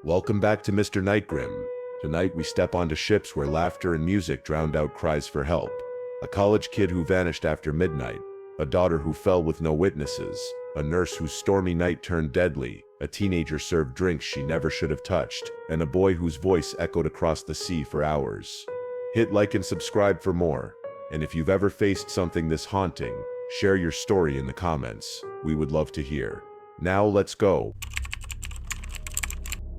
Welcome back to Mr. Nightgrim. Tonight we step onto ships where laughter and music drowned out cries for help. A college kid who vanished after midnight, a daughter who fell with no witnesses, a nurse whose stormy night turned deadly, a teenager served drinks she never should have touched, and a boy whose voice echoed across the sea for hours. Hit like and subscribe for more, and if you've ever faced something this haunting, share your story in the comments. We would love to hear. Now let's go.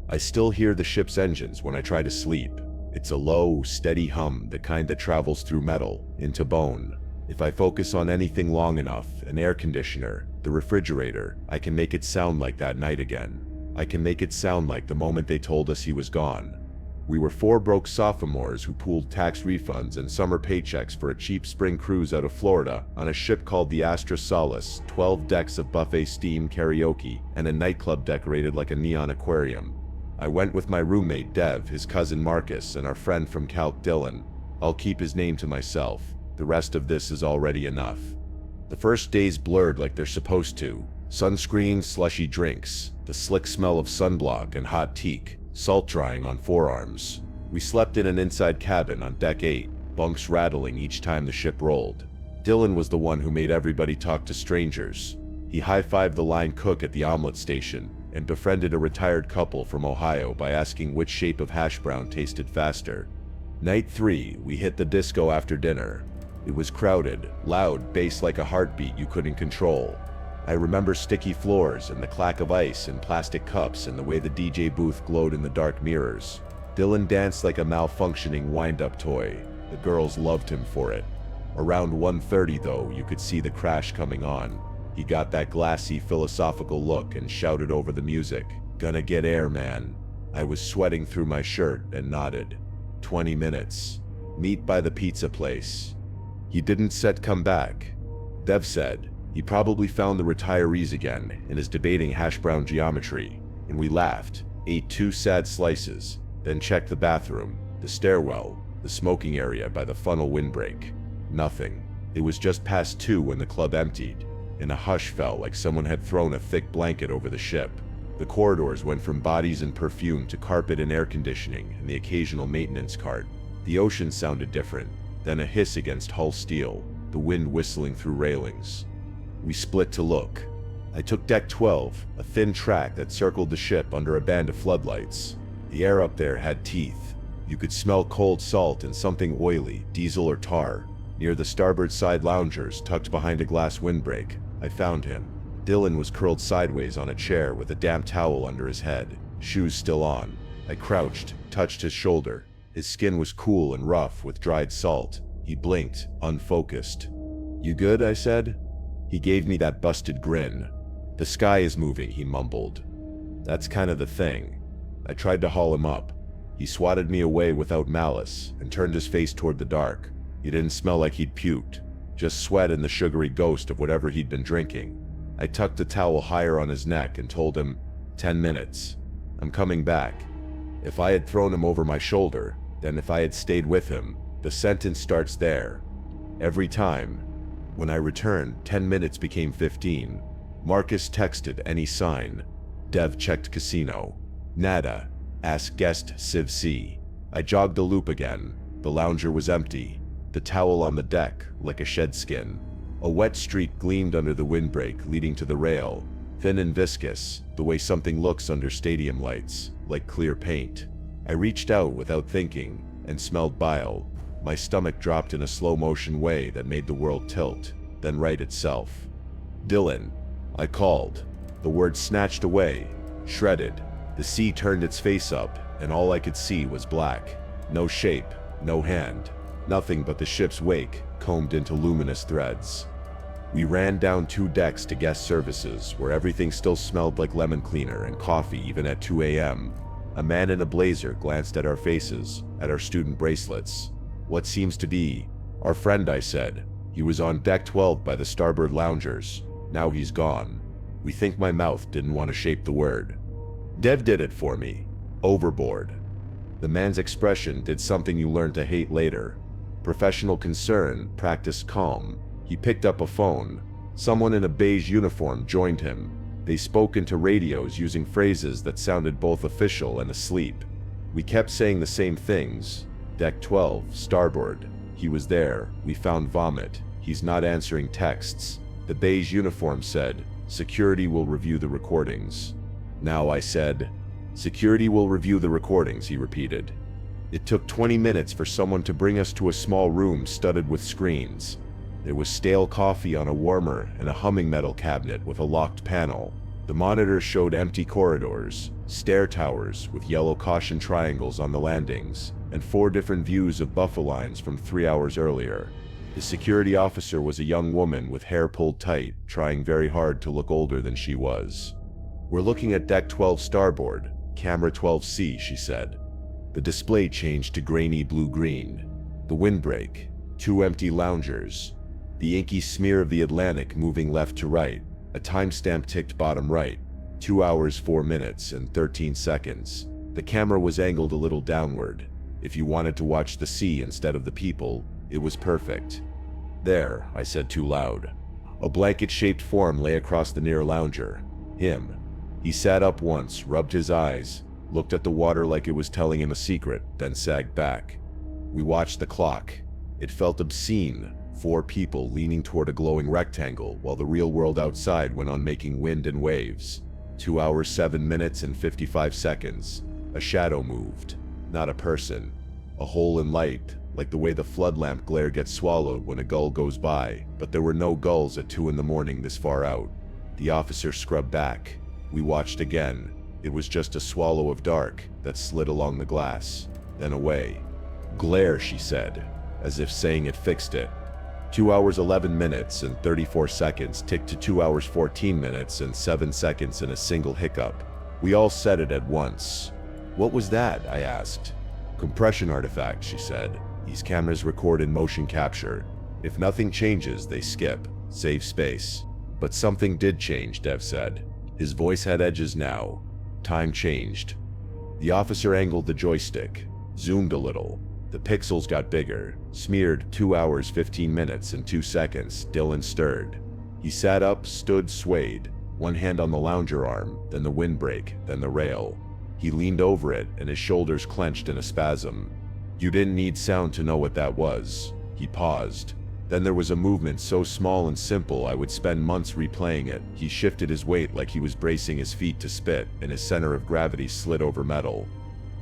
I still hear the ship's engines when I try to sleep. It's a low, steady hum, the kind that travels through metal, into bone. If I focus on anything long enough, an air conditioner, the refrigerator, I can make it sound like that night again. I can make it sound like the moment they told us he was gone. We were four broke sophomores who pooled tax refunds and summer paychecks for a cheap spring cruise out of Florida on a ship called the Astra Solace, 12 decks of buffet steam karaoke, and a nightclub decorated like a neon aquarium. I went with my roommate Dev, his cousin Marcus, and our friend from Calc Dylan. I'll keep his name to myself. The rest of this is already enough. The first days blurred like they're supposed to. Sunscreen, slushy drinks, the slick smell of sunblock and hot teak, salt drying on forearms. We slept in an inside cabin on deck 8, bunks rattling each time the ship rolled. Dylan was the one who made everybody talk to strangers. He high-fived the line cook at the omelet station and befriended a retired couple from Ohio by asking which shape of hash brown tasted faster. Night 3, we hit the disco after dinner. It was crowded, loud, bass like a heartbeat you couldn't control. I remember sticky floors and the clack of ice in plastic cups and the way the DJ booth glowed in the dark mirrors. Dylan danced like a malfunctioning wind-up toy. The girls loved him for it. Around 1:30 though, you could see the crash coming on. He got that glassy, philosophical look and shouted over the music, "Gonna get air, man." I was sweating through my shirt and nodded. 20 minutes. Meet by the pizza place. He didn't said come back. Dev said, he probably found the retirees again and is debating hash brown geometry. And we laughed, ate 2 sad slices, then checked the bathroom, the stairwell, the smoking area by the funnel windbreak. Nothing. It was just past 2 when the club emptied, and a hush fell like someone had thrown a thick blanket over the ship. The corridors went from bodies and perfume to carpet and air conditioning and the occasional maintenance cart. The ocean sounded different, then a hiss against hull steel, the wind whistling through railings. We split to look. I took deck 12, a thin track that circled the ship under a band of floodlights. The air up there had teeth. You could smell cold salt and something oily, diesel or tar. Near the starboard side loungers, tucked behind a glass windbreak, I found him. Dylan was curled sideways on a chair with a damp towel under his head, shoes still on. I crouched, touched his shoulder. His skin was cool and rough with dried salt. He blinked, unfocused. "You good?" I said. He gave me that busted grin. "The sky is moving," he mumbled. "That's kind of the thing." I tried to haul him up. He swatted me away without malice and turned his face toward the dark. He didn't smell like he'd puked, just sweat and the sugary ghost of whatever he'd been drinking. I tucked the towel higher on his neck and told him, 10 minutes. I'm coming back." If I had thrown him over my shoulder, then if I had stayed with him, the sentence starts there. Every time. When I returned, 10 minutes became 15. Marcus texted any sign. Dev checked casino. Nada. Asked guest Civ C. I jogged the loop again. The lounger was empty. The towel on the deck, like a shed skin. A wet streak gleamed under the windbreak leading to the rail, thin and viscous, the way something looks under stadium lights, like clear paint. I reached out without thinking, and smelled bile. My stomach dropped in a slow-motion way that made the world tilt, then right itself. "Dylan," I called. The word snatched away, shredded. The sea turned its face up, and all I could see was black. No shape, no hand. Nothing but the ship's wake, combed into luminous threads. We ran down 2 decks to guest services, where everything still smelled like lemon cleaner and coffee even at 2 a.m. A man in a blazer glanced at our faces, at our student bracelets. "What seems to be?" "Our friend," I said. "He was on deck 12 by the starboard loungers. Now he's gone." We think my mouth didn't want to shape the word. Dev did it for me. Overboard. The man's expression did something you learn to hate later. Professional concern, practiced calm. He picked up a phone. Someone in a beige uniform joined him. They spoke into radios using phrases that sounded both official and asleep. We kept saying the same things. Deck 12, starboard. He was there. We found vomit. He's not answering texts. The beige uniform said, security will review the recordings. Now I said, security will review the recordings, he repeated. It took 20 minutes for someone to bring us to a small room studded with screens. There was stale coffee on a warmer and a humming metal cabinet with a locked panel. The monitors showed empty corridors, stair towers with yellow caution triangles on the landings, and 4 different views of buffer lines from 3 hours earlier. The security officer was a young woman with hair pulled tight, trying very hard to look older than she was. We're looking at deck 12 starboard, camera 12C, she said. The display changed to grainy blue-green. The windbreak, 2 empty loungers, the inky smear of the Atlantic moving left to right, a timestamp ticked bottom right, 2 hours 4 minutes and 13 seconds. The camera was angled a little downward. If you wanted to watch the sea instead of the people, it was perfect. There, I said too loud. A blanket-shaped form lay across the near lounger. Him. He sat up once, rubbed his eyes, looked at the water like it was telling him a secret, then sagged back. We watched the clock. It felt obscene. 4 people leaning toward a glowing rectangle while the real world outside went on making wind and waves. 2 hours 7 minutes and 55 seconds. A shadow moved. Not a person. A hole in light, like the way the flood lamp glare gets swallowed when a gull goes by, but there were no gulls at 2 in the morning this far out. The officer scrubbed back. We watched again. It was just a swallow of dark that slid along the glass, then away. Glare, she said, as if saying it fixed it. 2 hours 11 minutes and 34 seconds ticked to 2 hours 14 minutes and 7 seconds in a single hiccup. We all said it at once. What was that? I asked. Compression artifact, she said. These cameras record in motion capture. If nothing changes, they skip, save space. But something did change, Dev said. His voice had edges now. Time changed. The officer angled the joystick, zoomed a little. The pixels got bigger, smeared 2 hours 15 minutes and 2 seconds. Dylan stirred. He sat up, stood, swayed, one hand on the lounger arm, then the windbreak, then the rail. He leaned over it and his shoulders clenched in a spasm. You didn't need sound to know what that was. He paused. Then there was a movement so small and simple I would spend months replaying it. He shifted his weight like he was bracing his feet to spit, and his center of gravity slid over metal.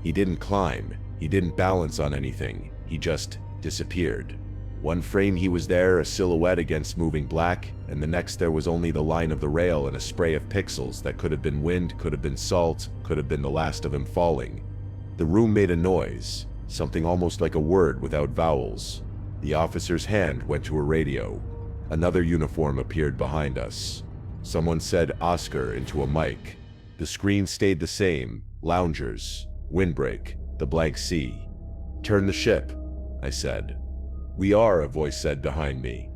He didn't climb. He didn't balance on anything. He just disappeared. One frame he was there, a silhouette against moving black, and the next there was only the line of the rail and a spray of pixels that could have been wind, could have been salt, could have been the last of him falling. The room made a noise, something almost like a word without vowels. The officer's hand went to a radio. Another uniform appeared behind us. Someone said Oscar into a mic. The screen stayed the same. Loungers, windbreak, the blank sea. Turn the ship, I said. We are, a voice said behind me.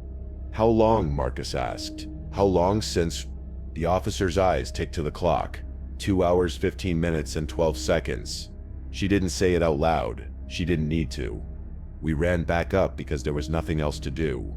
How long? Marcus asked. How long since? The officer's eyes ticked to the clock. 2 hours 15 minutes and 12 seconds. She didn't say it out loud. She didn't need to. We ran back up because there was nothing else to do.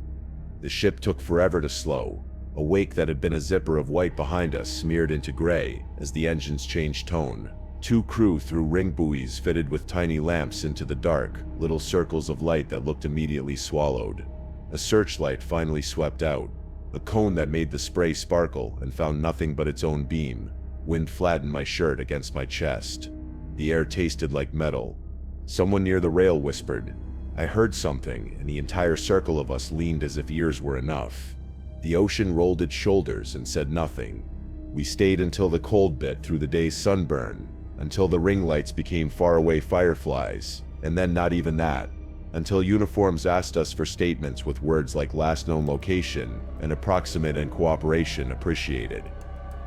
The ship took forever to slow. A wake that had been a zipper of white behind us smeared into gray as the engines changed tone. 2 crew threw ring buoys fitted with tiny lamps into the dark, little circles of light that looked immediately swallowed. A searchlight finally swept out, a cone that made the spray sparkle and found nothing but its own beam. Wind flattened my shirt against my chest. The air tasted like metal. Someone near the rail whispered. I heard something, and the entire circle of us leaned as if ears were enough. The ocean rolled its shoulders and said nothing. We stayed until the cold bit through the day's sunburn, until the ring lights became faraway fireflies, and then not even that, until uniforms asked us for statements with words like last known location and approximate and cooperation appreciated.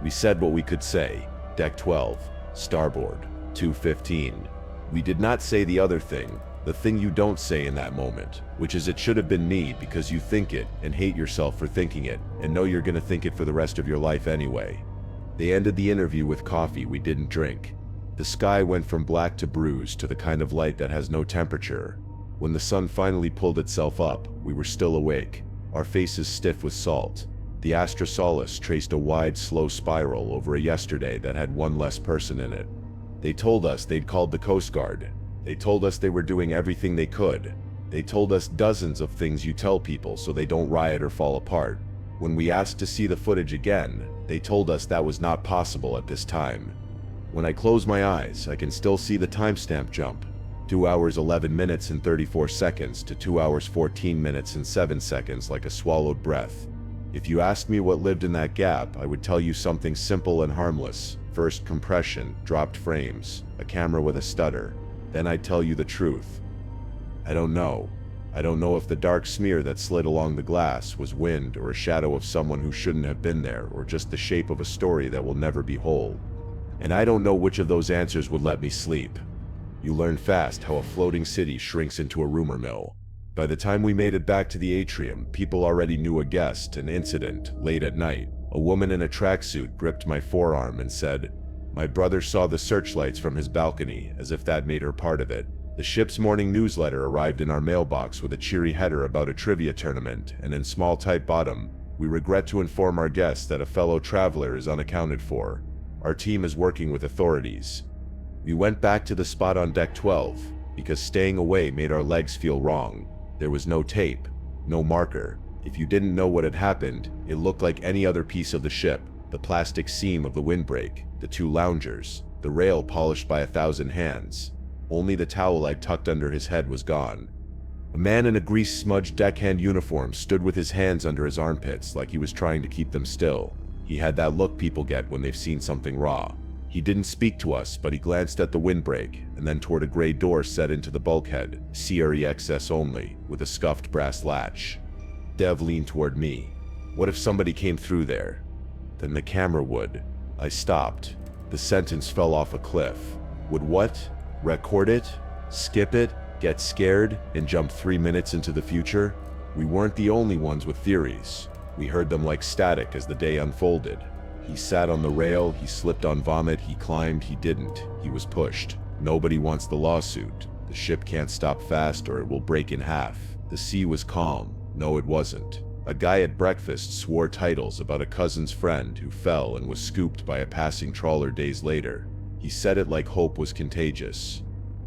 We said what we could say. Deck 12, starboard, 2:15. We did not say the other thing, the thing you don't say in that moment, which is it should have been me because you think it and hate yourself for thinking it and know you're gonna think it for the rest of your life anyway. They ended the interview with coffee we didn't drink. The sky went from black to bruised to the kind of light that has no temperature. When the sun finally pulled itself up, we were still awake, our faces stiff with salt. The Astrosaurus traced a wide, slow spiral over a yesterday that had one less person in it. They told us they'd called the Coast Guard. They told us they were doing everything they could. They told us dozens of things you tell people so they don't riot or fall apart. When we asked to see the footage again, they told us that was not possible at this time. When I close my eyes, I can still see the timestamp jump. 2 hours 11 minutes and 34 seconds to 2 hours 14 minutes and 7 seconds like a swallowed breath. If you asked me what lived in that gap, I would tell you something simple and harmless. First, compression, dropped frames, a camera with a stutter. Then I'd tell you the truth. I don't know. I don't know if the dark smear that slid along the glass was wind or a shadow of someone who shouldn't have been there, or just the shape of a story that will never be whole. And I don't know which of those answers would let me sleep. You learn fast how a floating city shrinks into a rumor mill. By the time we made it back to the atrium, people already knew a guest, an incident, late at night. A woman in a tracksuit gripped my forearm and said, "My brother saw the searchlights from his balcony," as if that made her part of it. The ship's morning newsletter arrived in our mailbox with a cheery header about a trivia tournament, and in small type bottom, "We regret to inform our guests that a fellow traveler is unaccounted for. Our team is working with authorities." We went back to the spot on deck 12, because staying away made our legs feel wrong. There was no tape, no marker. If you didn't know what had happened, it looked like any other piece of the ship: the plastic seam of the windbreak, the 2 loungers, the rail polished by 1,000 hands. Only the towel I'd tucked under his head was gone. A man in a grease-smudged deckhand uniform stood with his hands under his armpits like he was trying to keep them still. He had that look people get when they've seen something raw. He didn't speak to us, but he glanced at the windbreak, and then toward a gray door set into the bulkhead, CREXS only, with a scuffed brass latch. Dev leaned toward me. What if somebody came through there? Then the camera would. I stopped. The sentence fell off a cliff. Would what? Record it? Skip it? Get scared? And jump 3 minutes into the future? We weren't the only ones with theories. We heard them like static as the day unfolded. He sat on the rail, he slipped on vomit, he climbed, he didn't. He was pushed. Nobody wants the lawsuit. The ship can't stop fast or it will break in half. The sea was calm. No, it wasn't. A guy at breakfast swore titles about a cousin's friend who fell and was scooped by a passing trawler days later. He said it like hope was contagious.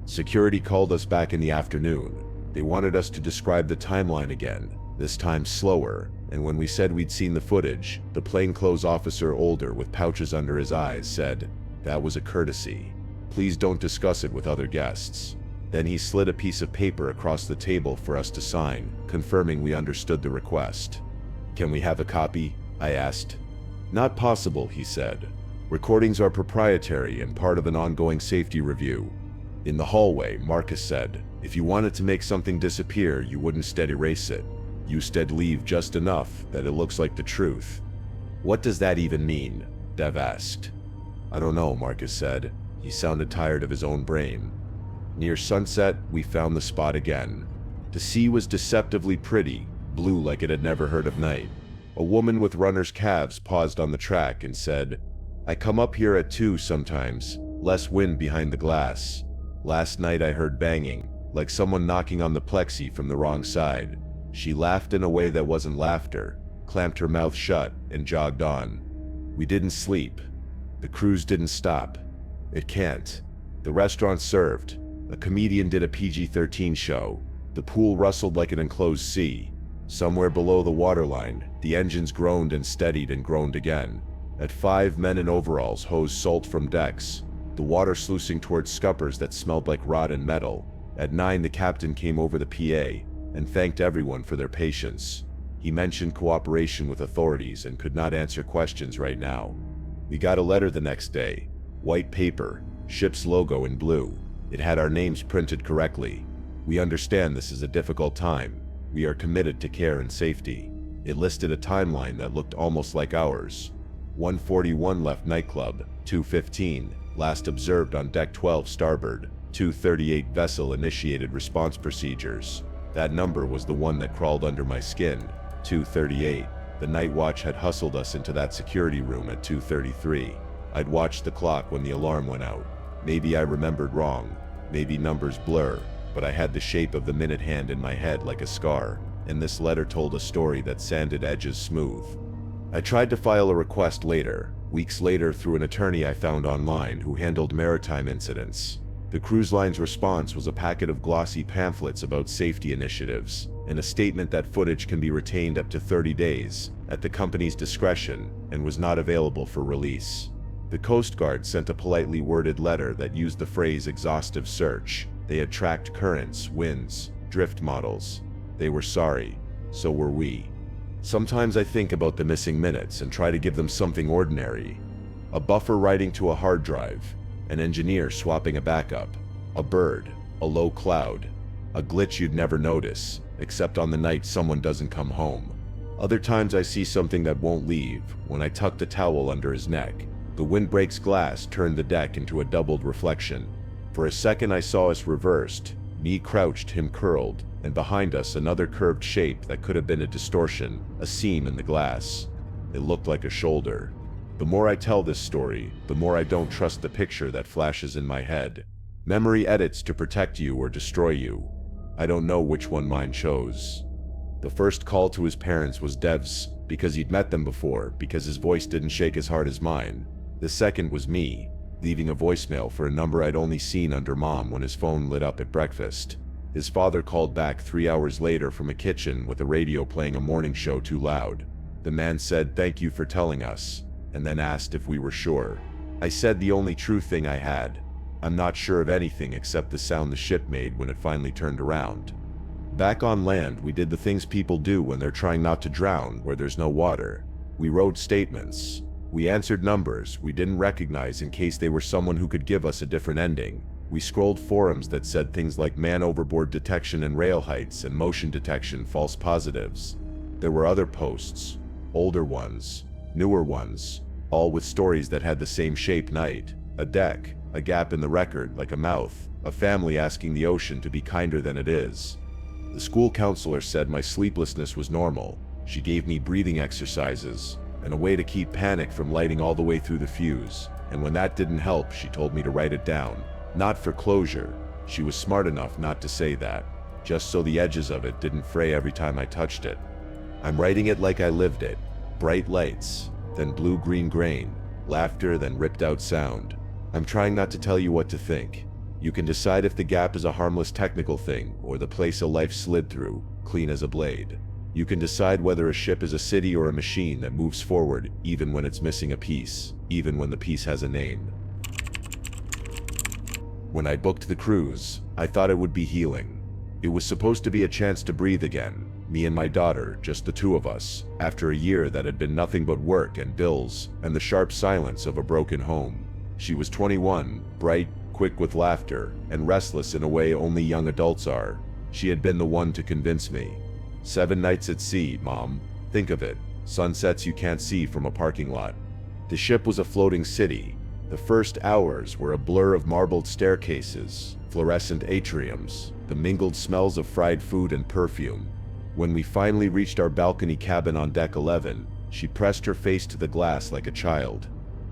Security called us back in the afternoon. They wanted us to describe the timeline again, this time slower, and when we said we'd seen the footage, the plainclothes officer, older with pouches under his eyes, said, "That was a courtesy. Please don't discuss it with other guests." Then he slid a piece of paper across the table for us to sign, confirming we understood the request. "Can we have a copy?" I asked. "Not possible," he said. "Recordings are proprietary and part of an ongoing safety review." In the hallway, Marcus said, "If you wanted to make something disappear, you wouldn't instead erase it. You instead leave just enough that it looks like the truth." "What does that even mean?" Dev asked. "I don't know," Marcus said. He sounded tired of his own brain. Near sunset, we found the spot again. The sea was deceptively pretty, blue like it had never heard of night. A woman with runner's calves paused on the track and said, "I come up here at 2 sometimes, less wind behind the glass. Last night I heard banging, like someone knocking on the plexi from the wrong side." She laughed in a way that wasn't laughter, clamped her mouth shut, and jogged on. We didn't sleep. The cruise didn't stop. It can't. The restaurant served. A comedian did a PG-13 show. The pool rustled like an enclosed sea. Somewhere below the waterline, the engines groaned and steadied and groaned again. At 5, men in overalls hosed salt from decks, the water sluicing towards scuppers that smelled like rotten metal. At 9, the captain came over the PA and thanked everyone for their patience. He mentioned cooperation with authorities and could not answer questions right now. We got a letter the next day. White paper, ship's logo in blue. It had our names printed correctly. "We understand this is a difficult time. We are committed to care and safety." It listed a timeline that looked almost like ours. 141 left nightclub, 2:15, last observed on deck 12 starboard, 2:38 vessel initiated response procedures. That number was the one that crawled under my skin, 2:38. The night watch had hustled us into that security room at 2:33. I'd watched the clock when the alarm went out. Maybe I remembered wrong, maybe numbers blur, but I had the shape of the minute hand in my head like a scar, and this letter told a story that sanded edges smooth. I tried to file a request later, weeks later, through an attorney I found online who handled maritime incidents. The cruise line's response was a packet of glossy pamphlets about safety initiatives, and a statement that footage can be retained up to 30 days, at the company's discretion, and was not available for release. The Coast Guard sent a politely worded letter that used the phrase exhaustive search. They had tracked currents, winds, drift models. They were sorry. So were we. Sometimes I think about the missing minutes and try to give them something ordinary. A buffer writing to a hard drive, an engineer swapping a backup, a bird, a low cloud, a glitch you'd never notice, except on the night someone doesn't come home. Other times I see something that won't leave. When I tuck the towel under his neck, the windbreak's glass turned the deck into a doubled reflection. For a second I saw us reversed, me crouched, him curled, and behind us another curved shape that could have been a distortion, a seam in the glass. It looked like a shoulder. The more I tell this story, the more I don't trust the picture that flashes in my head. Memory edits to protect you or destroy you. I don't know which one mine chose. The first call to his parents was Dev's, because he'd met them before, because his voice didn't shake as hard as mine. The second was me, leaving a voicemail for a number I'd only seen under Mom when his phone lit up at breakfast. His father called back 3 hours later from a kitchen with a radio playing a morning show too loud. The man said, "Thank you for telling us," and then asked if we were sure. I said the only true thing I had. I'm not sure of anything except the sound the ship made when it finally turned around. Back on land, we did the things people do when they're trying not to drown where there's no water. We wrote statements. We answered numbers we didn't recognize in case they were someone who could give us a different ending. We scrolled forums that said things like man overboard detection and rail heights and motion detection false positives. There were other posts, older ones, newer ones, all with stories that had the same shape: night, a deck, a gap in the record like a mouth, a family asking the ocean to be kinder than it is. The school counselor said my sleeplessness was normal. She gave me breathing exercises and a way to keep panic from lighting all the way through the fuse, and when that didn't help, she told me to write it down. Not for closure. She was smart enough not to say that, just so the edges of it didn't fray every time I touched it. I'm writing it like I lived it. Bright lights, then blue-green grain, laughter, then ripped-out sound. I'm trying not to tell you what to think. You can decide if the gap is a harmless technical thing, or the place a life slid through, clean as a blade. You can decide whether a ship is a city or a machine that moves forward, even when it's missing a piece, even when the piece has a name. When I booked the cruise, I thought it would be healing. It was supposed to be a chance to breathe again, me and my daughter, just the two of us, after a year that had been nothing but work and bills, and the sharp silence of a broken home. She was 21, bright, quick with laughter, and restless in a way only young adults are. She had been the one to convince me. 7 nights at sea, Mom. Think of it. Sunsets you can't see from a parking lot. The ship was a floating city. The first hours were a blur of marbled staircases, fluorescent atriums, the mingled smells of fried food and perfume. When we finally reached our balcony cabin on deck 11, she pressed her face to the glass like a child.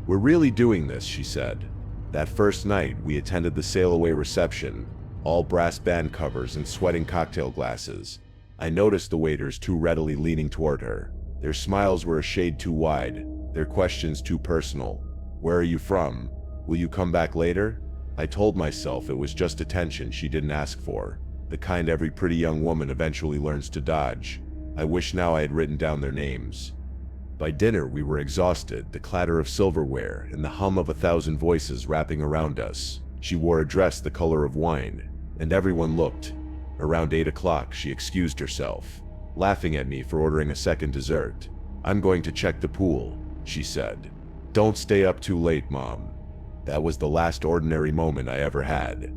"We're really doing this," she said. That first night, we attended the sail-away reception, all brass band covers and sweating cocktail glasses. I noticed the waiters too readily leaning toward her. Their smiles were a shade too wide, their questions too personal. "Where are you from? Will you come back later?" I told myself it was just attention she didn't ask for, the kind every pretty young woman eventually learns to dodge. I wish now I had written down their names. By dinner we were exhausted, the clatter of silverware and the hum of 1,000 voices wrapping around us. She wore a dress the color of wine, and everyone looked. Around 8 o'clock she excused herself, laughing at me for ordering a second dessert. "I'm going to check the pool," she said. "Don't stay up too late, Mom." That was the last ordinary moment I ever had.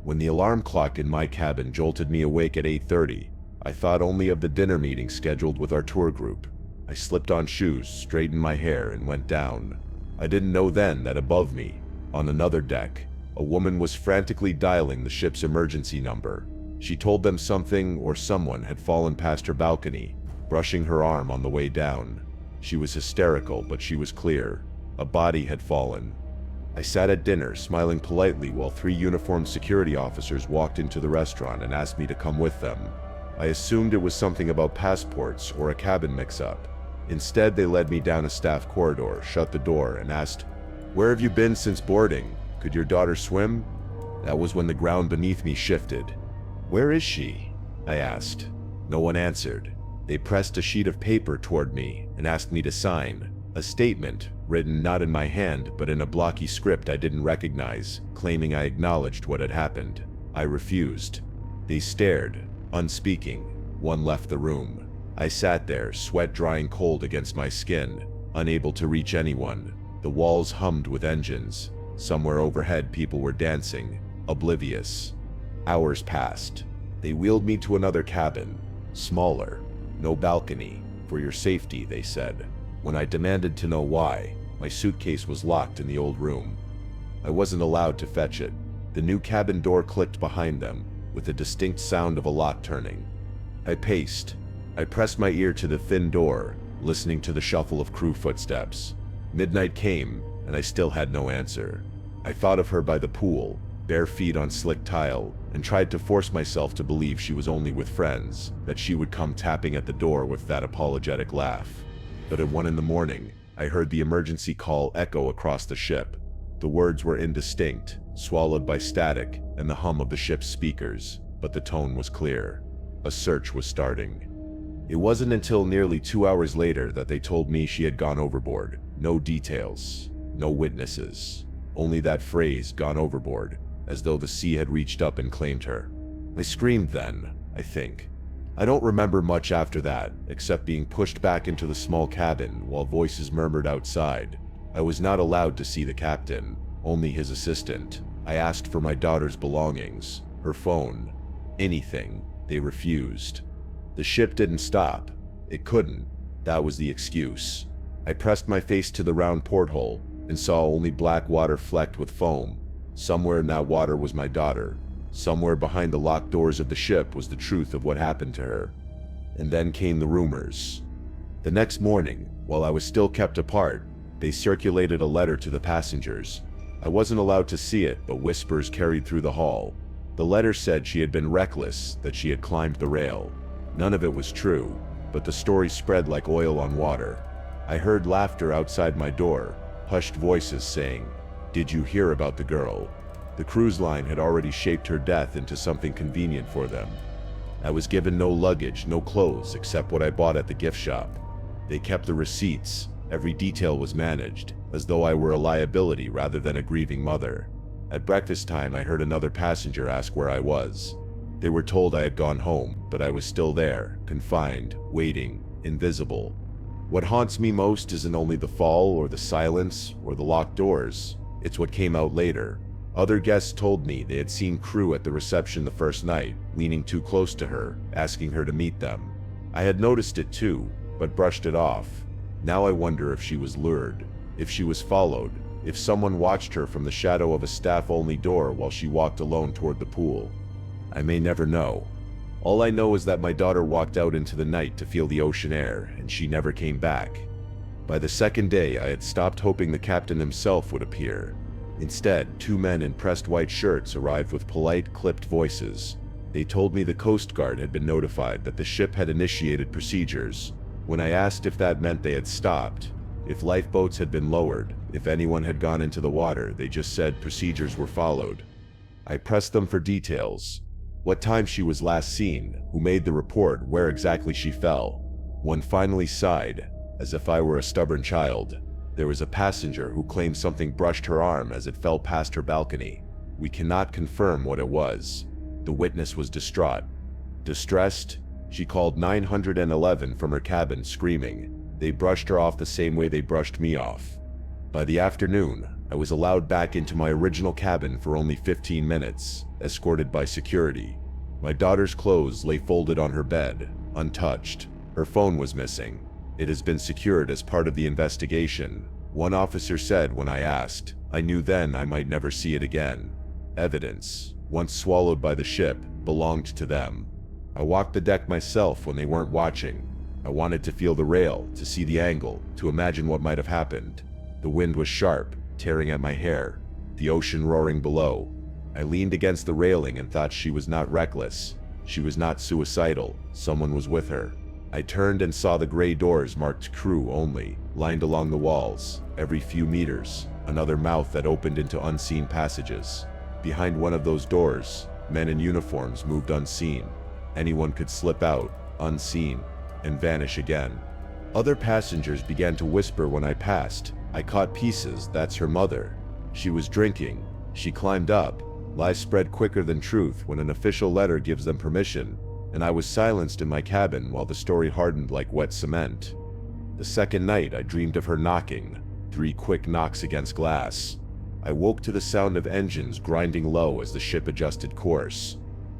When the alarm clock in my cabin jolted me awake at 8:30, I thought only of the dinner meeting scheduled with our tour group. I slipped on shoes, straightened my hair, and went down. I didn't know then that above me, on another deck, a woman was frantically dialing the ship's emergency number. She told them something or someone had fallen past her balcony, brushing her arm on the way down. She was hysterical, but she was clear. A body had fallen. I sat at dinner, smiling politely while 3 uniformed security officers walked into the restaurant and asked me to come with them. I assumed it was something about passports or a cabin mix-up. Instead, they led me down a staff corridor, shut the door, and asked, "Where have you been since boarding? Could your daughter swim?" That was when the ground beneath me shifted. "Where is she?" I asked. No one answered. They pressed a sheet of paper toward me and asked me to sign. A statement, written not in my hand but in a blocky script I didn't recognize, claiming I acknowledged what had happened. I refused. They stared, unspeaking. One left the room. I sat there, sweat drying cold against my skin, unable to reach anyone. The walls hummed with engines. Somewhere overhead people were dancing, oblivious. Hours passed. They wheeled me to another cabin, smaller, no balcony. "For your safety," they said. When I demanded to know why, my suitcase was locked in the old room. I wasn't allowed to fetch it. The new cabin door clicked behind them, with the distinct sound of a lock turning. I paced. I pressed my ear to the thin door, listening to the shuffle of crew footsteps. Midnight came, and I still had no answer. I thought of her by the pool, bare feet on slick tile, and tried to force myself to believe she was only with friends, that she would come tapping at the door with that apologetic laugh. But at 1 in the morning, I heard the emergency call echo across the ship. The words were indistinct, swallowed by static and the hum of the ship's speakers, but the tone was clear. A search was starting. It wasn't until nearly 2 hours later that they told me she had gone overboard. No details, no witnesses. Only that phrase, "gone overboard," as though the sea had reached up and claimed her. I screamed then, I think. I don't remember much after that, except being pushed back into the small cabin while voices murmured outside. I was not allowed to see the captain, only his assistant. I asked for my daughter's belongings, her phone, anything. They refused. The ship didn't stop. It couldn't. That was the excuse. I pressed my face to the round porthole and saw only black water flecked with foam. Somewhere in that water was my daughter. Somewhere behind the locked doors of the ship was the truth of what happened to her. And then came the rumors. The next morning, while I was still kept apart, they circulated a letter to the passengers. I wasn't allowed to see it, but whispers carried through the hall. The letter said she had been reckless, that she had climbed the rail. None of it was true, but the story spread like oil on water. I heard laughter outside my door, hushed voices saying, "Did you hear about the girl?" The cruise line had already shaped her death into something convenient for them. I was given no luggage, no clothes, except what I bought at the gift shop. They kept the receipts. Every detail was managed, as though I were a liability rather than a grieving mother. At breakfast time, I heard another passenger ask where I was. They were told I had gone home, but I was still there, confined, waiting, invisible. What haunts me most isn't only the fall or the silence or the locked doors. It's what came out later. Other guests told me they had seen crew at the reception the first night, leaning too close to her, asking her to meet them. I had noticed it too, but brushed it off. Now I wonder if she was lured, if she was followed, if someone watched her from the shadow of a staff-only door while she walked alone toward the pool. I may never know. All I know is that my daughter walked out into the night to feel the ocean air, and she never came back. By the second day, I had stopped hoping the captain himself would appear. Instead, 2 men in pressed white shirts arrived with polite, clipped voices. They told me the Coast Guard had been notified that the ship had initiated procedures. When I asked if that meant they had stopped, if lifeboats had been lowered, if anyone had gone into the water, they just said procedures were followed. I pressed them for details. What time she was last seen, who made the report, where exactly she fell. One finally sighed, as if I were a stubborn child. There was a passenger who claimed something brushed her arm as it fell past her balcony. We cannot confirm what it was. The witness was distraught. Distressed, she called 911 from her cabin, screaming. They brushed her off the same way they brushed me off. By the afternoon, I was allowed back into my original cabin for only 15 minutes, escorted by security. My daughter's clothes lay folded on her bed, untouched. Her phone was missing. It has been secured as part of the investigation, one officer said when I asked. I knew then I might never see it again. Evidence, once swallowed by the ship, belonged to them. I walked the deck myself when they weren't watching. I wanted to feel the rail, to see the angle, to imagine what might have happened. The wind was sharp, tearing at my hair, the ocean roaring below. I leaned against the railing and thought she was not reckless. She was not suicidal. Someone was with her. I turned and saw the gray doors marked crew only, lined along the walls. Every few meters, another mouth that opened into unseen passages. Behind one of those doors, men in uniforms moved unseen. Anyone could slip out, unseen, and vanish again. Other passengers began to whisper when I passed. I caught pieces, that's her mother. She was drinking. She climbed up. Lies spread quicker than truth when an official letter gives them permission, and I was silenced in my cabin while the story hardened like wet cement. The second night I dreamed of her knocking, 3 quick knocks against glass. I woke to the sound of engines grinding low as the ship adjusted course.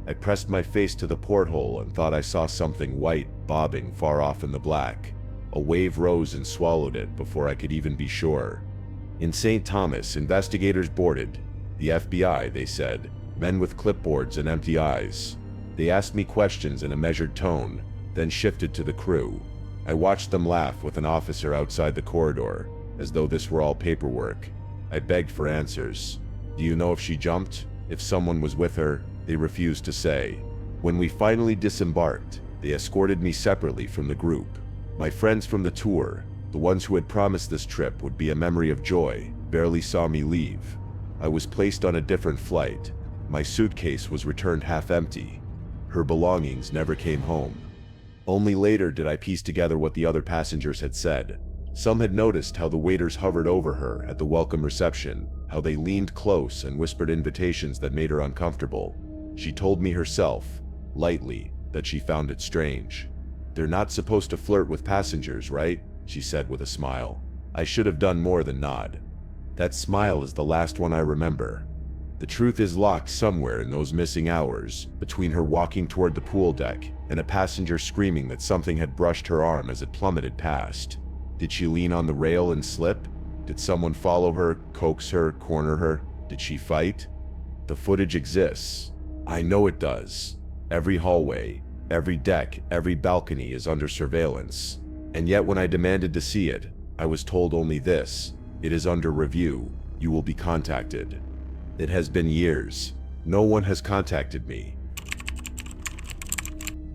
I pressed my face to the porthole and thought I saw something white bobbing far off in the black. A wave rose and swallowed it before I could even be sure. In St. Thomas, investigators boarded. The FBI, they said, men with clipboards and empty eyes. They asked me questions in a measured tone, then shifted to the crew. I watched them laugh with an officer outside the corridor, as though this were all paperwork. I begged for answers. Do you know if she jumped? If someone was with her? They refused to say. When we finally disembarked, they escorted me separately from the group. My friends from the tour, the ones who had promised this trip would be a memory of joy, barely saw me leave. I was placed on a different flight. My suitcase was returned half empty. Her belongings never came home. Only later did I piece together what the other passengers had said. Some had noticed how the waiters hovered over her at the welcome reception, how they leaned close and whispered invitations that made her uncomfortable. She told me herself, lightly, that she found it strange. They're not supposed to flirt with passengers, right? She said with a smile. I should have done more than nod. That smile is the last one I remember. The truth is locked somewhere in those missing hours, between her walking toward the pool deck and a passenger screaming that something had brushed her arm as it plummeted past. Did she lean on the rail and slip? Did someone follow her, coax her, corner her? Did she fight? The footage exists. I know it does. Every hallway, every deck, every balcony is under surveillance. And yet when I demanded to see it, I was told only this: it is under review. You will be contacted. It has been years. No one has contacted me.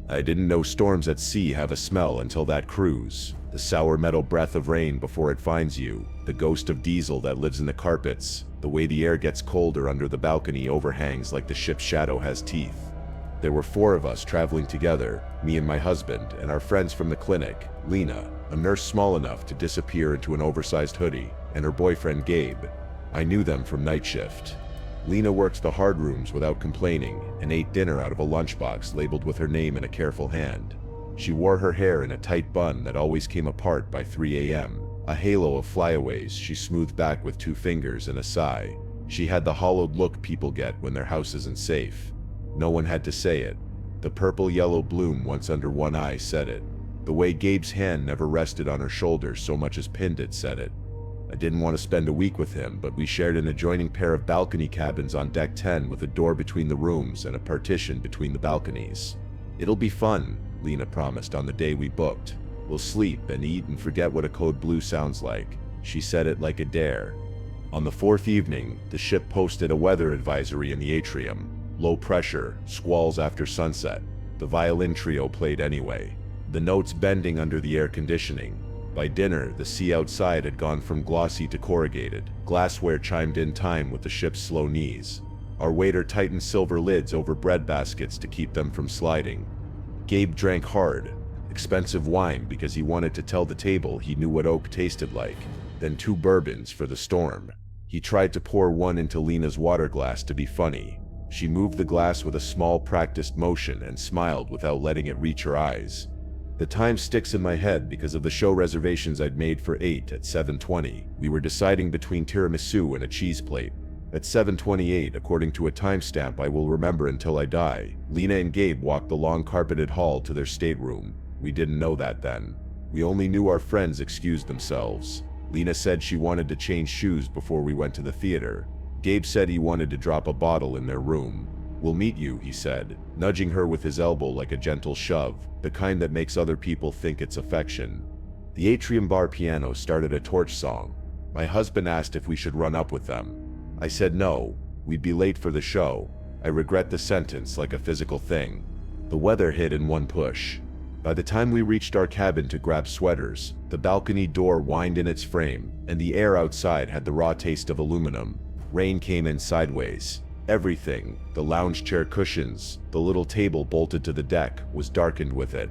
I didn't know storms at sea have a smell until that cruise. The sour metal breath of rain before it finds you, the ghost of diesel that lives in the carpets, the way the air gets colder under the balcony overhangs like the ship's shadow has teeth. There were 4 of us traveling together, me and my husband and our friends from the clinic, Lena, a nurse small enough to disappear into an oversized hoodie, and her boyfriend Gabe. I knew them from night shift. Lena worked the hard rooms without complaining and ate dinner out of a lunchbox labeled with her name in a careful hand. She wore her hair in a tight bun that always came apart by 3 a.m., a halo of flyaways she smoothed back with 2 fingers and a sigh. She had the hollowed look people get when their house isn't safe. No one had to say it. The purple-yellow bloom once under one eye said it. The way Gabe's hand never rested on her shoulder so much as pinned it said it. I didn't want to spend a week with him, but we shared an adjoining pair of balcony cabins on deck 10 with a door between the rooms and a partition between the balconies. It'll be fun, Lena promised on the day we booked. We'll sleep and eat and forget what a code blue sounds like. She said it like a dare. On the 4th evening, the ship posted a weather advisory in the atrium. Low pressure, squalls after sunset. The violin trio played anyway, the notes bending under the air conditioning. By dinner, the sea outside had gone from glossy to corrugated. Glassware chimed in time with the ship's slow knees. Our waiter tightened silver lids over bread baskets to keep them from sliding. Gabe drank hard, expensive wine because he wanted to tell the table he knew what oak tasted like, then 2 bourbons for the storm. He tried to pour one into Lena's water glass to be funny. She moved the glass with a small practiced motion and smiled without letting it reach her eyes. The time sticks in my head because of the show reservations I'd made for 8 at 7:20. We were deciding between tiramisu and a cheese plate. At 7:28, according to a timestamp I will remember until I die, Lena and Gabe walked the long carpeted hall to their stateroom. We didn't know that then. We only knew our friends excused themselves. Lena said she wanted to change shoes before we went to the theater. Gabe said he wanted to drop a bottle in their room. We'll meet you, he said, nudging her with his elbow like a gentle shove, the kind that makes other people think it's affection. The atrium bar piano started a torch song. My husband asked if we should run up with them. I said no, we'd be late for the show. I regret the sentence like a physical thing. The weather hit in one push. By the time we reached our cabin to grab sweaters, the balcony door whined in its frame, and the air outside had the raw taste of aluminum. Rain came in sideways. Everything, the lounge chair cushions, the little table bolted to the deck, was darkened with it.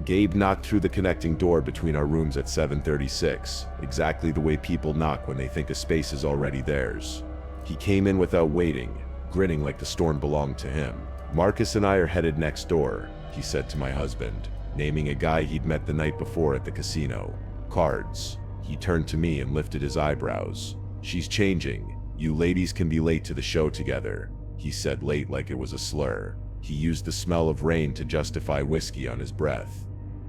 Gabe knocked through the connecting door between our rooms at 7:36, exactly the way people knock when they think a space is already theirs. He came in without waiting, grinning like the storm belonged to him. "Marcus and I are headed next door," he said to my husband, naming a guy he'd met the night before at the casino. "Cards." He turned to me and lifted his eyebrows. "She's changing. You ladies can be late to the show together," he said, late like it was a slur. He used the smell of rain to justify whiskey on his breath.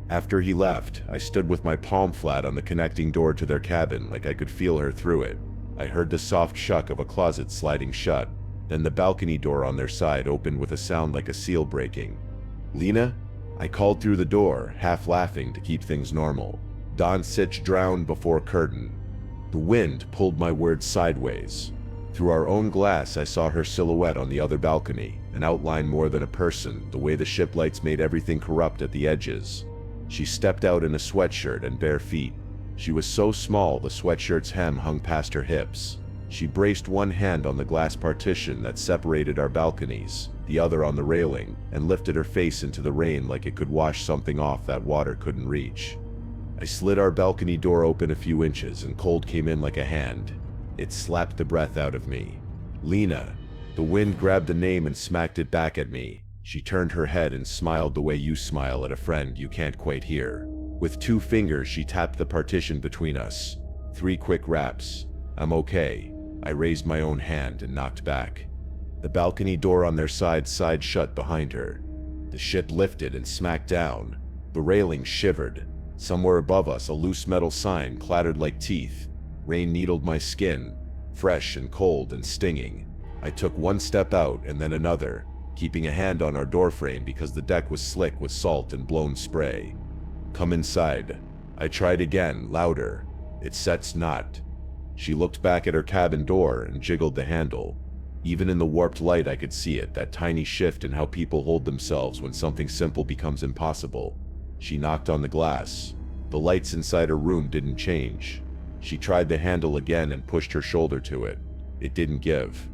After he left, I stood with my palm flat on the connecting door to their cabin like I could feel her through it. I heard the soft shuck of a closet sliding shut, then the balcony door on their side opened with a sound like a seal breaking. "Lena?" I called through the door, half laughing to keep things normal. Dawn sitch drowned before curtain. The wind pulled my words sideways. Through our own glass, I saw her silhouette on the other balcony, an outline more than a person, the way the ship lights made everything corrupt at the edges. She stepped out in a sweatshirt and bare feet. She was so small the sweatshirt's hem hung past her hips. She braced one hand on the glass partition that separated our balconies, the other on the railing, and lifted her face into the rain like it could wash something off that water couldn't reach. I slid our balcony door open a few inches and cold came in like a hand. It slapped the breath out of me. "Lena." The wind grabbed the name and smacked it back at me. She turned her head and smiled the way you smile at a friend you can't quite hear. With 2 fingers, she tapped the partition between us. 3 quick raps. "I'm okay." I raised my own hand and knocked back. The balcony door on their side shut behind her. The ship lifted and smacked down. The railing shivered. Somewhere above us, a loose metal sign clattered like teeth. Rain needled my skin, fresh and cold and stinging. I took one step out and then another, keeping a hand on our doorframe because the deck was slick with salt and blown spray. "Come inside." I tried again, louder. "It sets not." She looked back at her cabin door and jiggled the handle. Even in the warped light I could see it, that tiny shift in how people hold themselves when something simple becomes impossible. She knocked on the glass. The lights inside her room didn't change. She tried the handle again and pushed her shoulder to it. It didn't give.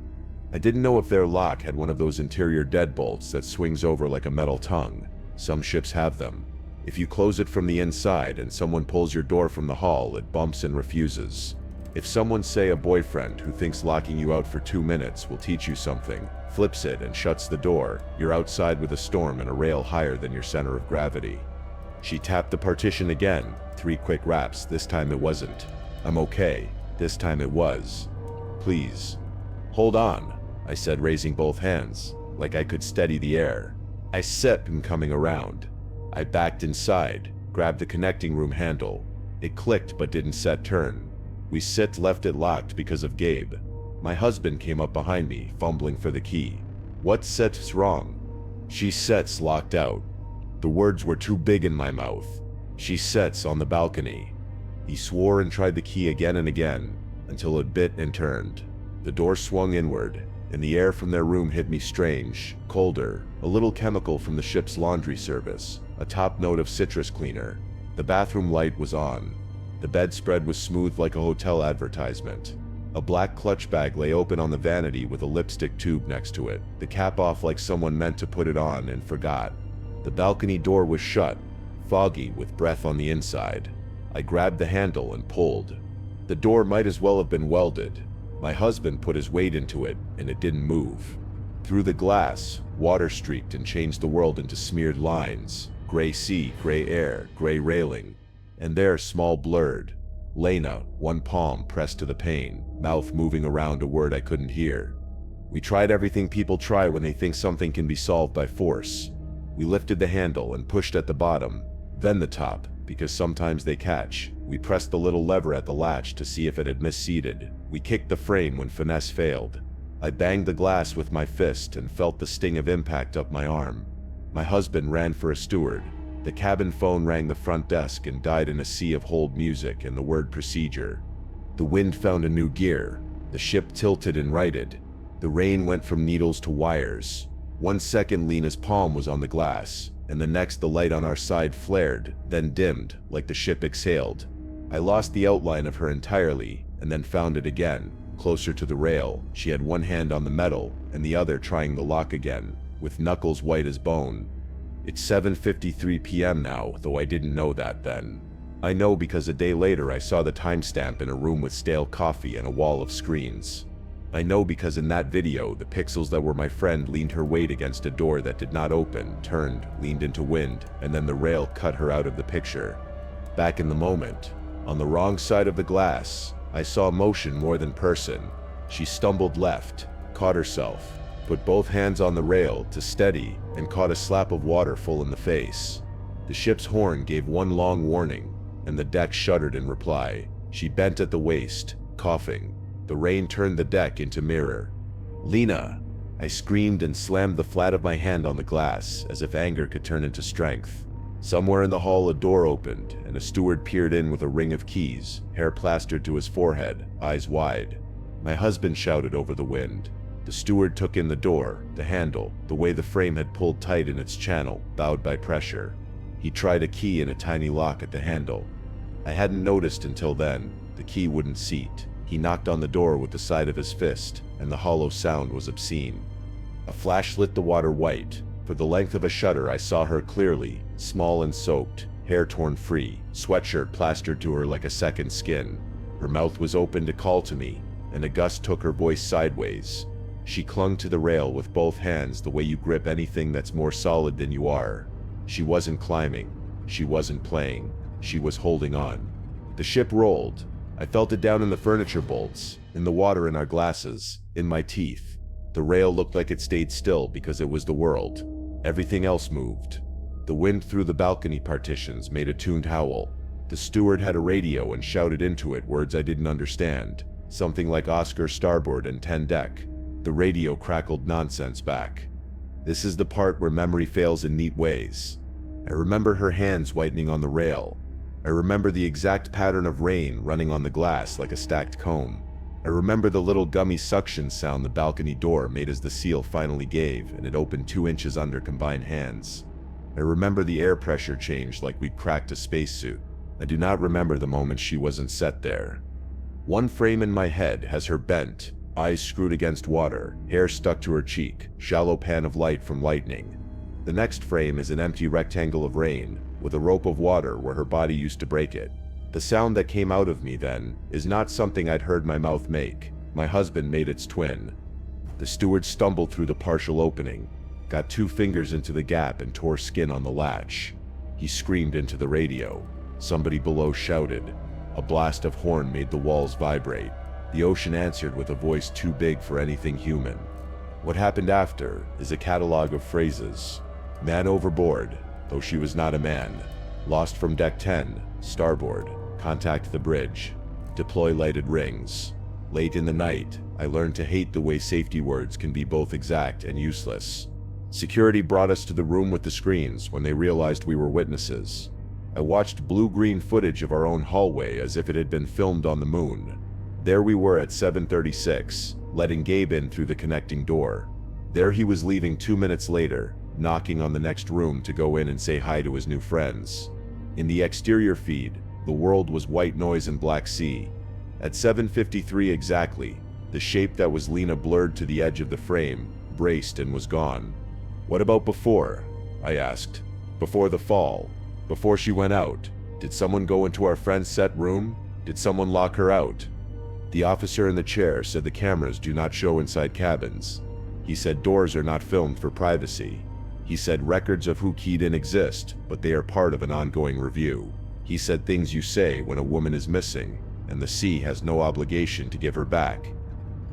I didn't know if their lock had one of those interior deadbolts that swings over like a metal tongue. Some ships have them. If you close it from the inside and someone pulls your door from the hall, it bumps and refuses. If someone, say a boyfriend who thinks locking you out for 2 minutes will teach you something, flips it and shuts the door, you're outside with a storm and a rail higher than your center of gravity. She tapped the partition again, 3 quick raps. This time it wasn't. "I'm okay." This time it was. "Please." "Hold on," I said, raising both hands, like I could steady the air. I set him coming around. I backed inside, grabbed the connecting room handle. It clicked but didn't set turn. We left it locked because of Gabe. My husband came up behind me, fumbling for the key. "What set's wrong?" "She sets locked out." The words were too big in my mouth. "She sets on the balcony." He swore and tried the key again and again, until it bit and turned. The door swung inward, and the air from their room hit me strange, colder, a little chemical from the ship's laundry service, a top note of citrus cleaner. The bathroom light was on. The bedspread was smooth like a hotel advertisement. A black clutch bag lay open on the vanity with a lipstick tube next to it, the cap off like someone meant to put it on and forgot. The balcony door was shut, foggy with breath on the inside. I grabbed the handle and pulled. The door might as well have been welded. My husband put his weight into it, and it didn't move. Through the glass, water streaked and changed the world into smeared lines. Gray sea, gray air, gray railing. And there, small blurred, Lena, one palm pressed to the pane, mouth moving around a word I couldn't hear. We tried everything people try when they think something can be solved by force. We lifted the handle and pushed at the bottom, then the top, because sometimes they catch. We pressed the little lever at the latch to see if it had misseated. We kicked the frame when finesse failed. I banged the glass with my fist and felt the sting of impact up my arm. My husband ran for a steward. The cabin phone rang the front desk and died in a sea of hold music and the word procedure. The wind found a new gear. The ship tilted and righted. The rain went from needles to wires. 1 second, Lena's palm was on the glass. and the next the light on our side flared, then dimmed, like the ship exhaled. I lost the outline of her entirely, and then found it again, closer to the rail. She had one hand on the metal, and the other trying the lock again, with knuckles white as bone. It's 7:53 p.m. now, though I didn't know that then. I know because a day later I saw the timestamp in a room with stale coffee and a wall of screens. I know because in that video, the pixels that were my friend leaned her weight against a door that did not open, turned, leaned into wind, and then the rail cut her out of the picture. Back in the moment, on the wrong side of the glass, I saw motion more than person. She stumbled left, caught herself, put both hands on the rail to steady, and caught a slap of water full in the face. The ship's horn gave one long warning, and the deck shuddered in reply. She bent at the waist, coughing. The rain turned the deck into mirror. "Lena!" I screamed and slammed the flat of my hand on the glass, as if anger could turn into strength. Somewhere in the hall a door opened, and a steward peered in with a ring of keys, hair plastered to his forehead, eyes wide. My husband shouted over the wind. The steward took in the door, the handle, the way the frame had pulled tight in its channel, bowed by pressure. He tried a key in a tiny lock at the handle. I hadn't noticed until then. The key wouldn't seat. He knocked on the door with the side of his fist, and the hollow sound was obscene. A flash lit the water white. For the length of a shutter I saw her clearly, small and soaked, hair torn free, sweatshirt plastered to her like a second skin. Her mouth was open to call to me, and a gust took her voice sideways. She clung to the rail with both hands the way you grip anything that's more solid than you are. She wasn't climbing. She wasn't playing. She was holding on. The ship rolled. I felt it down in the furniture bolts, in the water in our glasses, in my teeth. The rail looked like it stayed still because it was the world. Everything else moved. The wind through the balcony partitions made a tuned howl. The steward had a radio and shouted into it words I didn't understand, something like Oscar starboard and 10 deck. The radio crackled nonsense back. This is the part where memory fails in neat ways. I remember her hands whitening on the rail. I remember the exact pattern of rain running on the glass like a stacked comb. I remember the little gummy suction sound the balcony door made as the seal finally gave and it opened 2 inches under combined hands. I remember the air pressure changed like we'd cracked a spacesuit. I do not remember the moment she wasn't set there. One frame in my head has her bent, eyes screwed against water, hair stuck to her cheek, shallow pan of light from lightning. The next frame is an empty rectangle of rain, with a rope of water where her body used to break it. The sound that came out of me then is not something I'd heard my mouth make. My husband made its twin. The steward stumbled through the partial opening, got 2 fingers into the gap and tore skin on the latch. He screamed into the radio. Somebody below shouted. A blast of horn made the walls vibrate. The ocean answered with a voice too big for anything human. What happened after is a catalog of phrases. Man overboard, though she was not a man. Lost from deck 10, starboard. Contact the bridge. Deploy lighted rings. Late in the night, I learned to hate the way safety words can be both exact and useless. Security brought us to the room with the screens when they realized we were witnesses. I watched blue-green footage of our own hallway as if it had been filmed on the moon. There we were at 7:36, letting Gabe in through the connecting door. There he was leaving 2 minutes later, knocking on the next room to go in and say hi to his new friends. In the exterior feed, the world was white noise and black sea. At 7:53 exactly, the shape that was Lena blurred to the edge of the frame, braced and was gone. What about before? I asked. Before the fall? Before she went out? Did someone go into our friend's set room? Did someone lock her out? The officer in the chair said the cameras do not show inside cabins. He said doors are not filmed for privacy. He said records of who keyed in exist, but they are part of an ongoing review. He said things you say when a woman is missing, and the sea has no obligation to give her back.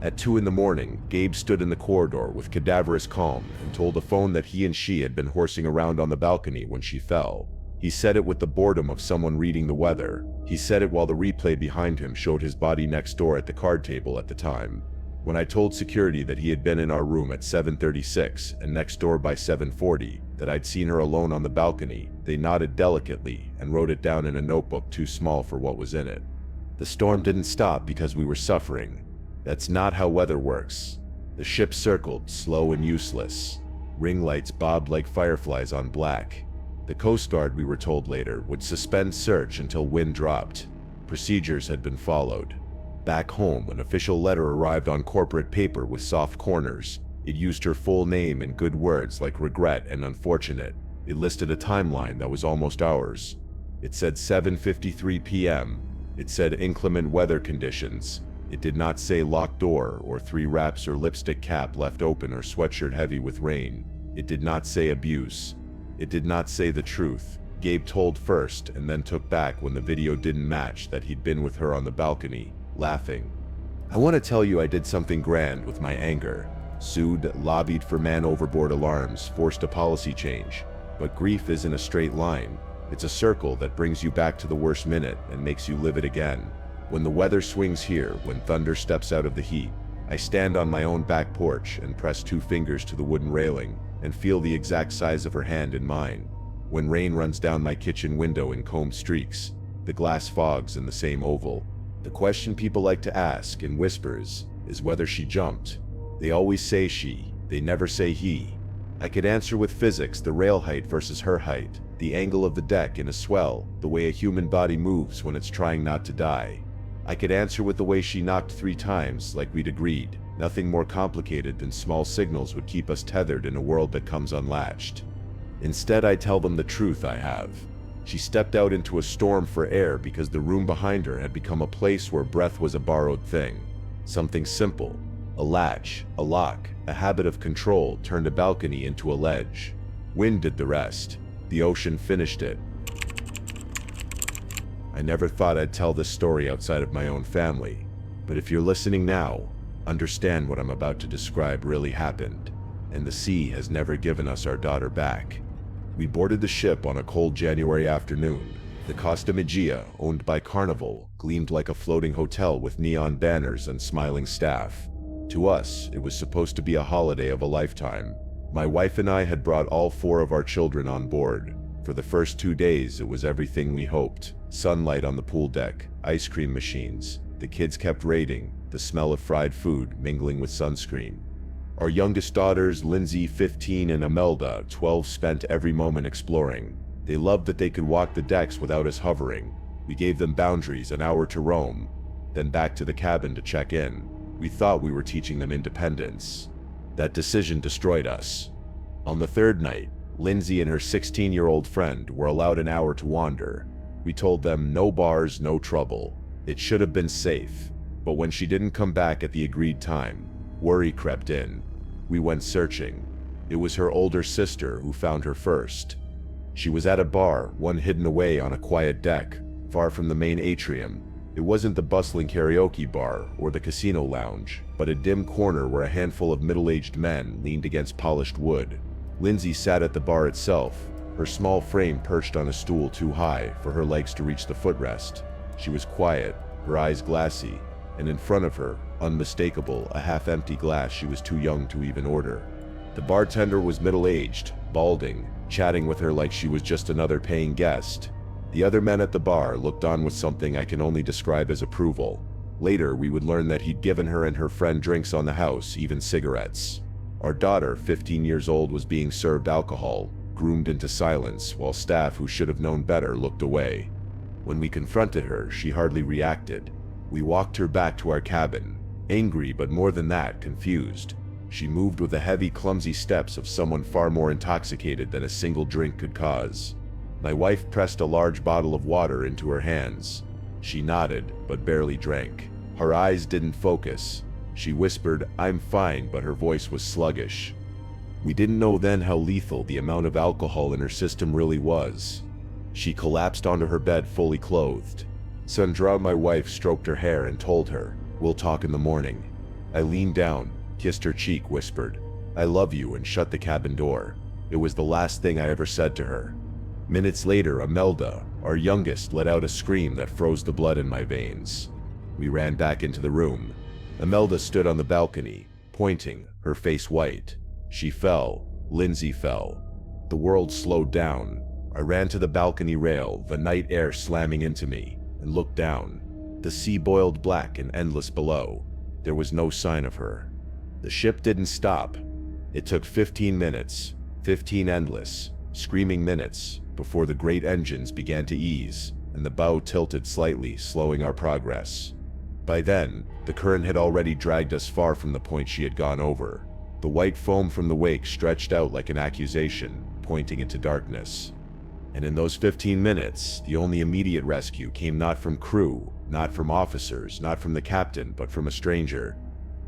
At 2 in the morning, Gabe stood in the corridor with cadaverous calm and told the phone that he and she had been horsing around on the balcony when she fell. He said it with the boredom of someone reading the weather. He said it while the replay behind him showed his body next door at the card table at the time. When I told security that he had been in our room at 7:36 and next door by 7:40, that I'd seen her alone on the balcony, they nodded delicately and wrote it down in a notebook too small for what was in it. The storm didn't stop because we were suffering. That's not how weather works. The ship circled, slow and useless. Ring lights bobbed like fireflies on black. The Coast Guard, we were told later, would suspend search until wind dropped. Procedures had been followed. Back home, an official letter arrived on corporate paper with soft corners. It used her full name in good words like regret and unfortunate. It listed a timeline that was almost ours. It said 7:53 p.m. It said inclement weather conditions. It did not say locked door or 3 wraps or lipstick cap left open or sweatshirt heavy with rain. It did not say abuse. It did not say the truth. Gabe told first and then took back when the video didn't match that he'd been with her on the balcony, laughing. I want to tell you I did something grand with my anger. Sued, lobbied for man overboard alarms, forced a policy change. But grief isn't a straight line. It's a circle that brings you back to the worst minute and makes you live it again. When the weather swings here, when thunder steps out of the heat, I stand on my own back porch and press 2 fingers to the wooden railing and feel the exact size of her hand in mine. When rain runs down my kitchen window in combed streaks, the glass fogs in the same oval. The question people like to ask in whispers is whether she jumped. They always say she, they never say he. I could answer with physics, the rail height versus her height, the angle of the deck in a swell, the way a human body moves when it's trying not to die. I could answer with the way she knocked 3 times like we'd agreed. Nothing more complicated than small signals would keep us tethered in a world that comes unlatched. Instead, I tell them the truth I have. She stepped out into a storm for air because the room behind her had become a place where breath was a borrowed thing. Something simple. A latch, a lock, a habit of control turned a balcony into a ledge. Wind did the rest. The ocean finished it. I never thought I'd tell this story outside of my own family, but if you're listening now, understand what I'm about to describe really happened, and the sea has never given us our daughter back. We boarded the ship on a cold January afternoon. The Costa Magia, owned by Carnival, gleamed like a floating hotel with neon banners and smiling staff. To us, it was supposed to be a holiday of a lifetime. My wife and I had brought all 4 of our children on board. For the first 2 days, it was everything we hoped. Sunlight on the pool deck, ice cream machines. The kids kept raiding, the smell of fried food mingling with sunscreen. Our youngest daughters, Lindsay, 15, and Imelda, 12, spent every moment exploring. They loved that they could walk the decks without us hovering. We gave them boundaries, an hour to roam, then back to the cabin to check in. We thought we were teaching them independence. That decision destroyed us. On the 3rd night, Lindsay and her 16-year-old friend were allowed an hour to wander. We told them no bars, no trouble. It should have been safe. But when she didn't come back at the agreed time, worry crept in. We went searching. It was her older sister who found her first. She was at a bar, one hidden away on a quiet deck, far from the main atrium. It wasn't the bustling karaoke bar or the casino lounge, but a dim corner where a handful of middle-aged men leaned against polished wood. Lindsay sat at the bar itself, her small frame perched on a stool too high for her legs to reach the footrest. She was quiet, her eyes glassy, and in front of her, unmistakable, a half-empty glass she was too young to even order. The bartender was middle-aged, balding, chatting with her like she was just another paying guest. The other men at the bar looked on with something I can only describe as approval. Later, we would learn that he'd given her and her friend drinks on the house, even cigarettes. Our daughter, 15 years old, was being served alcohol, groomed into silence, while staff who should have known better looked away. When we confronted her, she hardly reacted. We walked her back to our cabin, angry but more than that, confused. She moved with the heavy, clumsy steps of someone far more intoxicated than a single drink could cause. My wife pressed a large bottle of water into her hands. She nodded, but barely drank. Her eyes didn't focus. She whispered, "I'm fine," but her voice was sluggish. We didn't know then how lethal the amount of alcohol in her system really was. She collapsed onto her bed fully clothed. Sandra, my wife, stroked her hair and told her, "We'll talk in the morning." I leaned down, kissed her cheek, whispered, "I love you," and shut the cabin door. It was the last thing I ever said to her. Minutes later, Imelda, our youngest, let out a scream that froze the blood in my veins. We ran back into the room. Imelda stood on the balcony, pointing, her face white. She fell. Lindsay fell. The world slowed down. I ran to the balcony rail, the night air slamming into me, and looked down. The sea boiled black and endless below. There was no sign of her. The ship didn't stop. It took 15 minutes, 15 endless, screaming minutes, before the great engines began to ease, and the bow tilted slightly, slowing our progress. By then, the current had already dragged us far from the point she had gone over. The white foam from the wake stretched out like an accusation, pointing into darkness. And in those 15 minutes, the only immediate rescue came not from crew, not from officers, not from the captain, but from a stranger.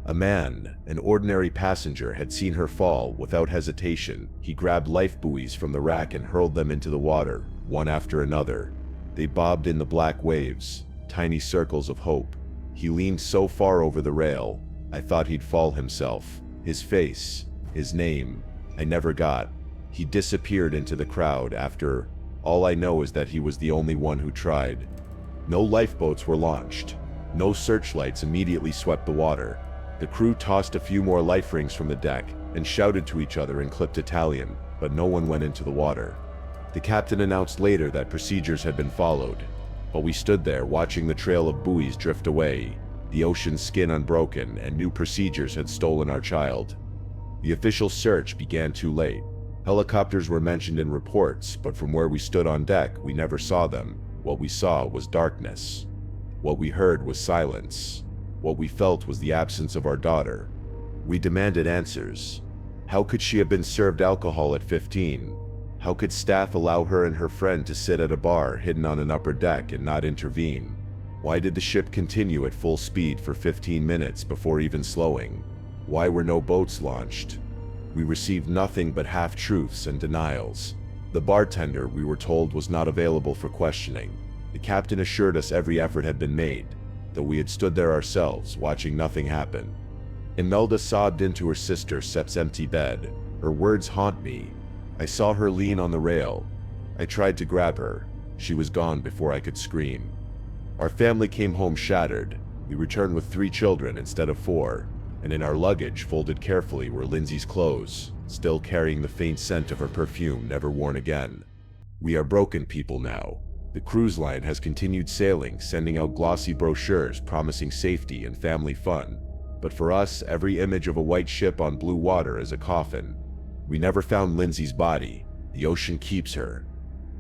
A man, an ordinary passenger, had seen her fall. Without hesitation, he grabbed life buoys from the rack and hurled them into the water, one after another. They bobbed in the black waves, tiny circles of hope. He leaned so far over the rail, I thought he'd fall himself. His face, his name, I never got. He disappeared into the crowd after. All I know is that he was the only one who tried. No lifeboats were launched. No searchlights immediately swept the water. The crew tossed a few more life rings from the deck and shouted to each other in clipped Italian, but no one went into the water. The captain announced later that procedures had been followed, but we stood there watching the trail of buoys drift away, the ocean's skin unbroken, and new procedures had stolen our child. The official search began too late. Helicopters were mentioned in reports, but from where we stood on deck, we never saw them. What we saw was darkness. What we heard was silence. What we felt was the absence of our daughter. We demanded answers. How could she have been served alcohol at 15? How could staff allow her and her friend to sit at a bar hidden on an upper deck and not intervene? Why did the ship continue at full speed for 15 minutes before even slowing? Why were no boats launched? We received nothing but half-truths and denials. The bartender, we were told, was not available for questioning. The captain assured us every effort had been made, though we had stood there ourselves, watching nothing happen. Imelda sobbed into her sister Sep's empty bed. Her words haunt me. I saw her lean on the rail. I tried to grab her. She was gone before I could scream. Our family came home shattered. We returned with 3 children instead of 4, and in our luggage, folded carefully, were Lindsay's clothes, still carrying the faint scent of her perfume, never worn again. We are broken people now. The cruise line has continued sailing, sending out glossy brochures promising safety and family fun. But for us, every image of a white ship on blue water is a coffin. We never found Lindsay's body. The ocean keeps her.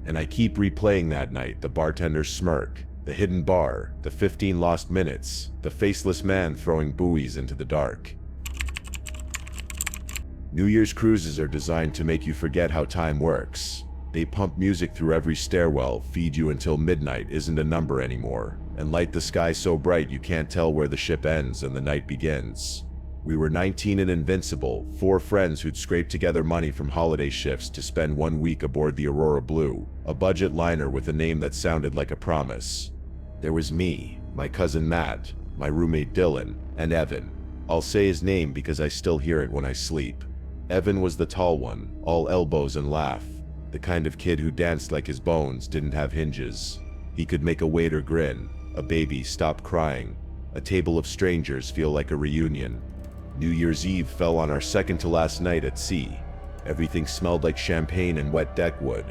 And I keep replaying that night, the bartender's smirk, the hidden bar, the 15 lost minutes, the faceless man throwing buoys into the dark. New Year's cruises are designed to make you forget how time works. They pump music through every stairwell, feed you until midnight isn't a number anymore, and light the sky so bright you can't tell where the ship ends and the night begins. We were 19 and invincible, 4 friends who'd scraped together money from holiday shifts to spend 1 week aboard the Aurora Blue, a budget liner with a name that sounded like a promise. There was me, my cousin Matt, my roommate Dylan, and Evan. I'll say his name because I still hear it when I sleep. Evan was the tall one, all elbows and laugh. The kind of kid who danced like his bones didn't have hinges. He could make a waiter grin, a baby stop crying, a table of strangers feel like a reunion. New Year's Eve fell on our second to last night at sea. Everything smelled like champagne and wet deckwood.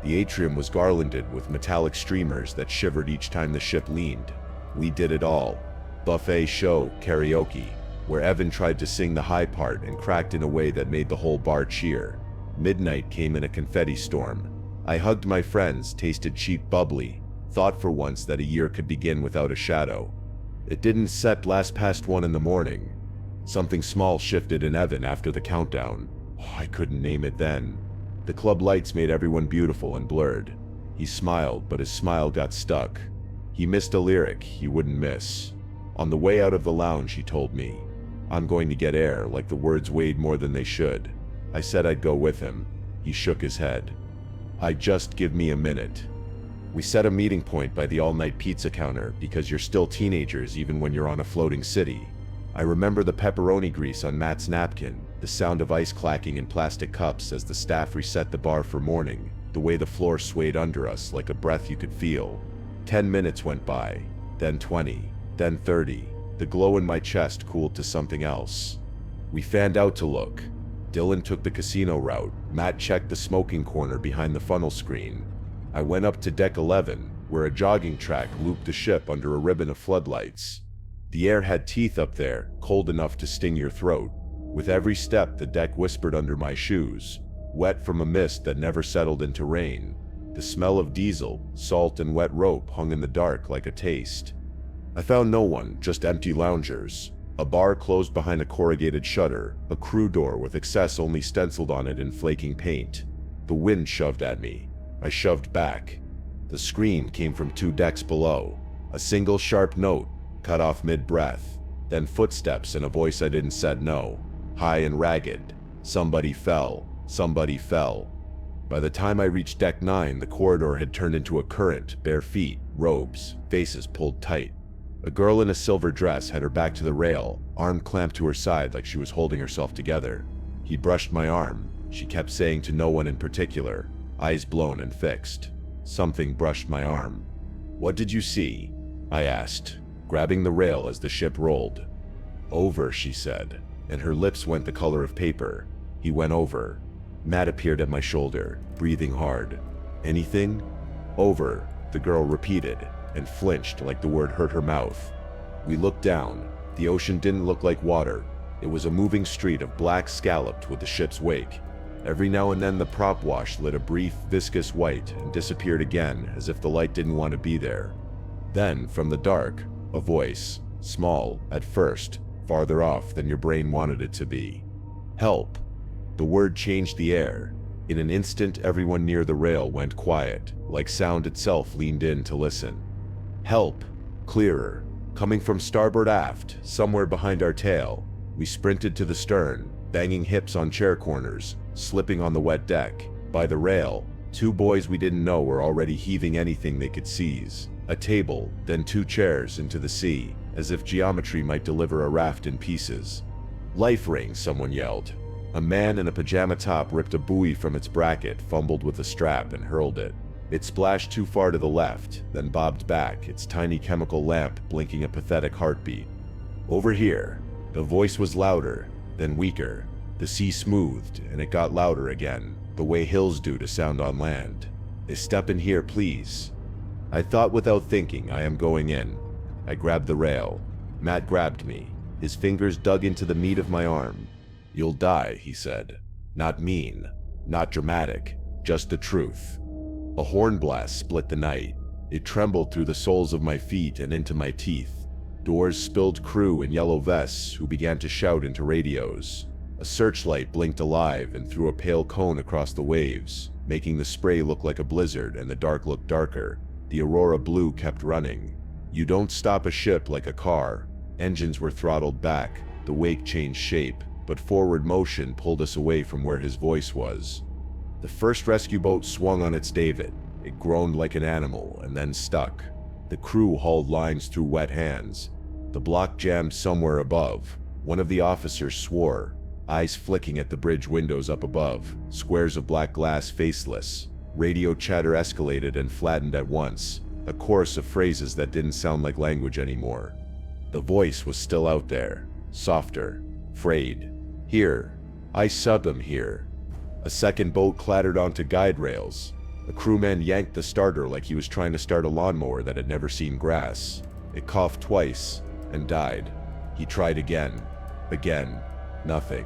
The atrium was garlanded with metallic streamers that shivered each time the ship leaned. We did it all. Buffet, show, karaoke, where Evan tried to sing the high part and cracked in a way that made the whole bar cheer. Midnight came in a confetti storm. I hugged my friends, tasted cheap bubbly, thought for once that a year could begin without a shadow. It didn't set last past 1 in the morning. Something small shifted in Evan after the countdown. I couldn't name it then. The club lights made everyone beautiful and blurred. He smiled, but his smile got stuck. He missed a lyric he wouldn't miss. On the way out of the lounge, he told me, "I'm going to get air," like the words weighed more than they should. I said I'd go with him. He shook his head. Just give me a minute. We set a meeting point by the all-night pizza counter because you're still teenagers even when you're on a floating city. I remember the pepperoni grease on Matt's napkin, the sound of ice clacking in plastic cups as the staff reset the bar for morning, the way the floor swayed under us like a breath you could feel. 10 minutes went by, then 20, then 30. The glow in my chest cooled to something else. We fanned out to look. Dylan took the casino route. Matt checked the smoking corner behind the funnel screen. I went up to deck 11, where a jogging track looped the ship under a ribbon of floodlights. The air had teeth up there, cold enough to sting your throat. With every step, the deck whispered under my shoes, wet from a mist that never settled into rain. The smell of diesel, salt, and wet rope hung in the dark like a taste. I found no one, just empty loungers. A bar closed behind a corrugated shutter, a crew door with excess only stenciled on it in flaking paint. The wind shoved at me. I shoved back. The scream came from 2 decks below. A single sharp note, cut off mid-breath. Then footsteps and a voice I didn't set no. High and ragged. Somebody fell. Somebody fell. By the time I reached deck 9, the corridor had turned into a current, bare feet, robes, faces pulled tight. A girl in a silver dress had her back to the rail, arm clamped to her side like she was holding herself together. He brushed my arm. She kept saying to no one in particular, eyes blown and fixed. Something brushed my arm. "What did you see?" I asked, grabbing the rail as the ship rolled. "Over," she said, and her lips went the color of paper. He went over. Matt appeared at my shoulder, breathing hard. "Anything?" "Over," the girl repeated, and flinched like the word hurt her mouth. We looked down. The ocean didn't look like water. It was a moving street of black scalloped with the ship's wake. Every now and then the prop wash lit a brief, viscous white and disappeared again as if the light didn't want to be there. Then, from the dark, a voice, small, at first, farther off than your brain wanted it to be. "Help!" The word changed the air. In an instant, everyone near the rail went quiet, like sound itself leaned in to listen. "Help!" Clearer, coming from starboard aft, somewhere behind our tail. We sprinted to the stern, banging hips on chair corners, slipping on the wet deck. By the rail, 2 boys we didn't know were already heaving anything they could seize. A table, then 2 chairs into the sea, as if geometry might deliver a raft in pieces. "Life ring," someone yelled. A man in a pajama top ripped a buoy from its bracket, fumbled with a strap, and hurled it. It splashed too far to the left, then bobbed back, its tiny chemical lamp blinking a pathetic heartbeat. "Over here." The voice was louder, then weaker. The sea smoothed, and it got louder again, the way hills do to sound on land. "Step in here, please." I thought without thinking, I am going in. I grabbed the rail. Matt grabbed me. His fingers dug into the meat of my arm. "You'll die," he said. Not mean, not dramatic, just the truth. A horn blast split the night. It trembled through the soles of my feet and into my teeth. Doors spilled crew in yellow vests who began to shout into radios. A searchlight blinked alive and threw a pale cone across the waves, making the spray look like a blizzard and the dark look darker. The Aurora Blue kept running. You don't stop a ship like a car. Engines were throttled back, the wake changed shape, but forward motion pulled us away from where his voice was. The first rescue boat swung on its davit. It groaned like an animal and then stuck. The crew hauled lines through wet hands. The block jammed somewhere above. One of the officers swore, eyes flicking at the bridge windows up above, squares of black glass faceless. Radio chatter escalated and flattened at once, a chorus of phrases that didn't sound like language anymore. The voice was still out there, softer, frayed. "Here. I subbed him here." A second boat clattered onto guide rails. A crewman yanked the starter like he was trying to start a lawnmower that had never seen grass. It coughed twice and died. He tried again. Again. Nothing.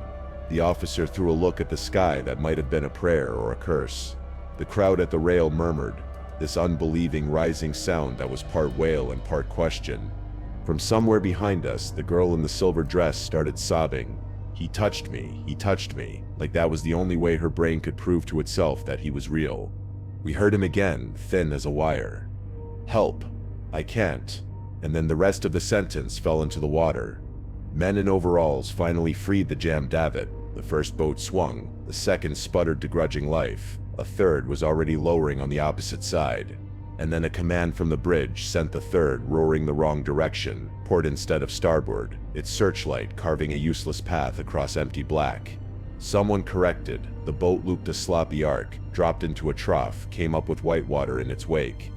The officer threw a look at the sky that might have been a prayer or a curse. The crowd at the rail murmured, this unbelieving rising sound that was part wail and part question. From somewhere behind us, the girl in the silver dress started sobbing. He touched me, like that was the only way her brain could prove to itself that he was real. We heard him again, thin as a wire. "Help. I can't." And then the rest of the sentence fell into the water. Men in overalls finally freed the jammed davit. The first boat swung, the second sputtered to grudging life, a third was already lowering on the opposite side. And then a command from the bridge sent the third roaring the wrong direction, port instead of starboard, its searchlight carving a useless path across empty black. Someone corrected. The boat looped a sloppy arc, dropped into a trough, came up with white water in its wake.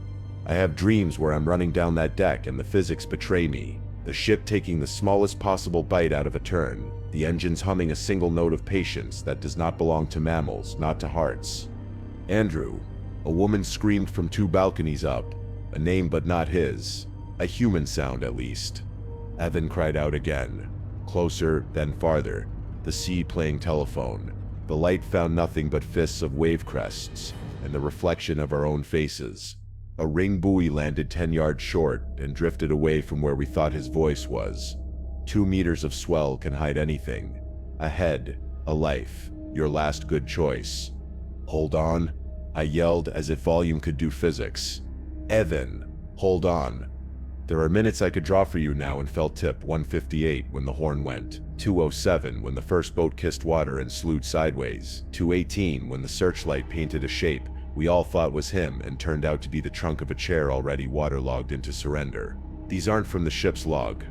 I have dreams where I'm running down that deck and the physics betray me. The ship taking the smallest possible bite out of a turn, the engines humming a single note of patience that does not belong to mammals, not to hearts. "Andrew." A woman screamed from 2 balconies up, a name but not his, a human sound at least. Evan cried out again, closer, then farther, the sea playing telephone. The light found nothing but fists of wave crests and the reflection of our own faces. A ring buoy landed 10 yards short and drifted away from where we thought his voice was. 2 meters of swell can hide anything. A head, a life, your last good choice. Hold on, I yelled as if volume could do physics. Evan, hold on. There are minutes I could draw for you now, and felt tip 158 when the horn went, 207 when the first boat kissed water and slewed sideways, 218 when the searchlight painted a shape we all thought was him and turned out to be the trunk of a chair already waterlogged into surrender. These aren't from the ship's log.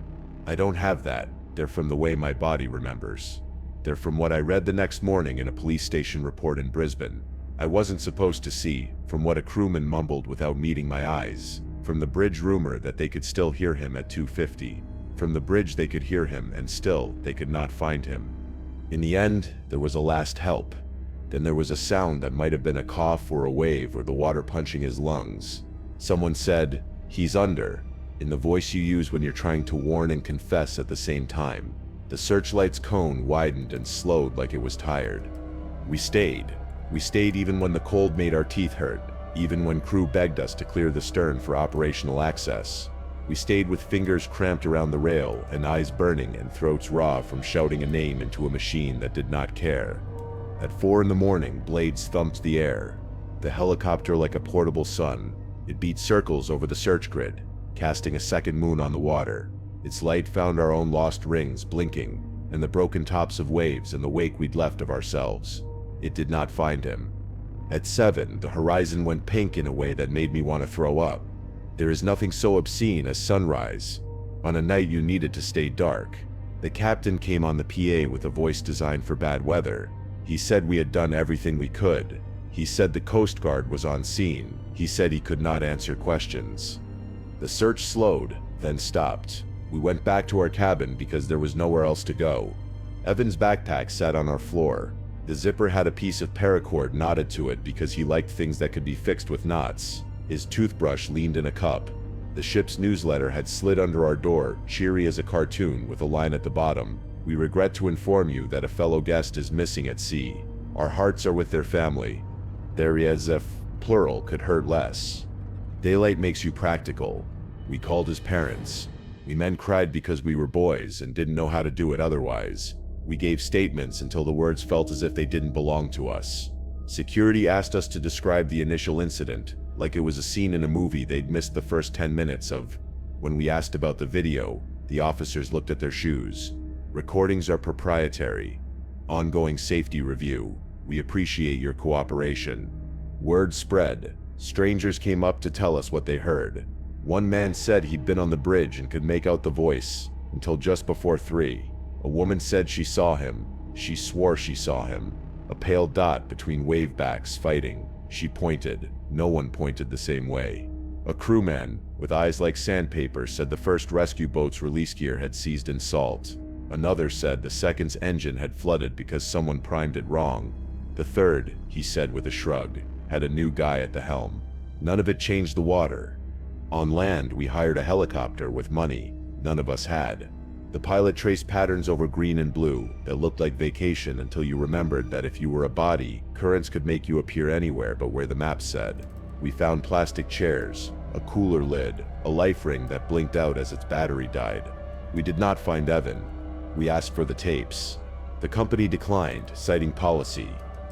I don't have that. They're from the way my body remembers. They're from what I read the next morning in a police station report in Brisbane. I wasn't supposed to see, from what a crewman mumbled without meeting my eyes, from the bridge rumor that they could still hear him at 250. From the bridge they could hear him and still they could not find him. In the end, there was a last help. Then there was a sound that might have been a cough or a wave or the water punching his lungs. Someone said, "He's under," in the voice you use when you're trying to warn and confess at the same time. The searchlight's cone widened and slowed like it was tired. We stayed. We stayed even when the cold made our teeth hurt, even when crew begged us to clear the stern for operational access. We stayed with fingers cramped around the rail and eyes burning and throats raw from shouting a name into a machine that did not care. At 4 in the morning, blades thumped the air. The helicopter like a portable sun. It beat circles over the search grid, casting a second moon on the water. Its light found our own lost rings blinking, and the broken tops of waves in the wake we'd left of ourselves. It did not find him. At 7, the horizon went pink in a way that made me want to throw up. There is nothing so obscene as sunrise. On a night you needed to stay dark. The captain came on the PA with a voice designed for bad weather. He said we had done everything we could. He said the Coast Guard was on scene. He said he could not answer questions. The search slowed, then stopped. We went back to our cabin because there was nowhere else to go. Evan's backpack sat on our floor. The zipper had a piece of paracord knotted to it because he liked things that could be fixed with knots. His toothbrush leaned in a cup. The ship's newsletter had slid under our door, cheery as a cartoon with a line at the bottom. "We regret to inform you that a fellow guest is missing at sea. Our hearts are with their family." There, as if plural could hurt less. Daylight makes you practical. We called his parents. We men cried because we were boys and didn't know how to do it otherwise. We gave statements until the words felt as if they didn't belong to us. Security asked us to describe the initial incident, like it was a scene in a movie they'd missed the first 10 minutes of. When we asked about the video, the officers looked at their shoes. Recordings are proprietary. Ongoing safety review. We appreciate your cooperation. Word spread. Strangers came up to tell us what they heard. One man said he'd been on the bridge and could make out the voice, until just before 3. A woman said she saw him. She swore she saw him. A pale dot between wave backs fighting. She pointed. No one pointed the same way. A crewman, with eyes like sandpaper, said the first rescue boat's release gear had seized in salt. Another said the second's engine had flooded because someone primed it wrong. The third, he said with a shrug, had a new guy at the helm. None of it changed the water. On land, we hired a helicopter with money none of us had. The pilot traced patterns over green and blue that looked like vacation until you remembered that if you were a body, currents could make you appear anywhere but where the map said. We found plastic chairs, a cooler lid, a life ring that blinked out as its battery died. We did not find Evan. We asked for the tapes. The company declined, citing policy.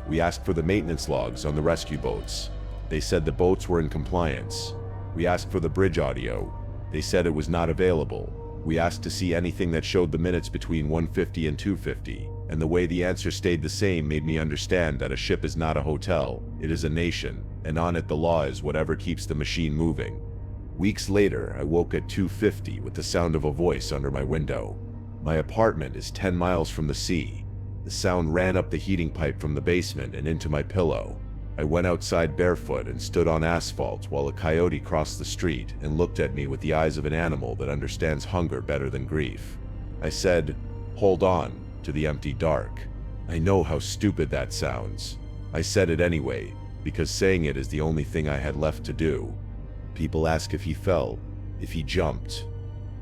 We asked for the maintenance logs on the rescue boats. They said the boats were in compliance. We asked for the bridge audio. They said it was not available. We asked to see anything that showed the minutes between 150 and 250, and the way the answer stayed the same made me understand that a ship is not a hotel, it is a nation, and on it the law is whatever keeps the machine moving. Weeks later, I woke at 2:50 with the sound of a voice under my window. My apartment is 10 miles from the sea. The sound ran up the heating pipe from the basement and into my pillow. I went outside barefoot and stood on asphalt while a coyote crossed the street and looked at me with the eyes of an animal that understands hunger better than grief. I said, "Hold on," to the empty dark. I know how stupid that sounds. I said it anyway, because saying it is the only thing I had left to do. People ask if he fell, if he jumped,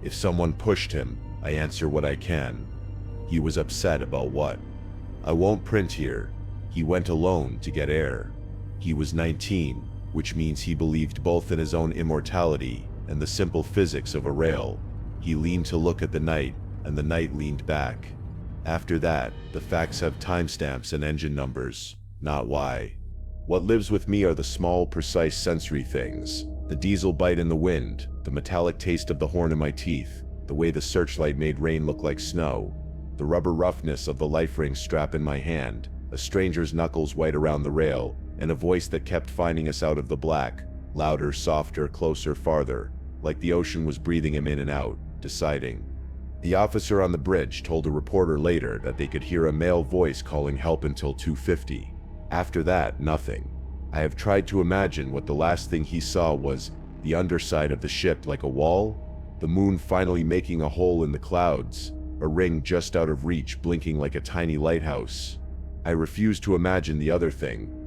if someone pushed him. I answer what I can. He was upset about what? I won't print here. He went alone to get air. He was 19, which means he believed both in his own immortality and the simple physics of a rail. He leaned to look at the night, and the night leaned back. After that, the facts have timestamps and engine numbers, not why. What lives with me are the small, precise sensory things. The diesel bite in the wind, the metallic taste of the horn in my teeth, the way the searchlight made rain look like snow, the rubber roughness of the life ring strap in my hand, a stranger's knuckles white around the rail, and a voice that kept finding us out of the black, louder, softer, closer, farther, like the ocean was breathing him in and out, deciding. The officer on the bridge told a reporter later that they could hear a male voice calling help until 2:50. After that, nothing. I have tried to imagine what the last thing he saw was, the underside of the ship like a wall, the moon finally making a hole in the clouds, a ring just out of reach blinking like a tiny lighthouse. I refuse to imagine the other thing,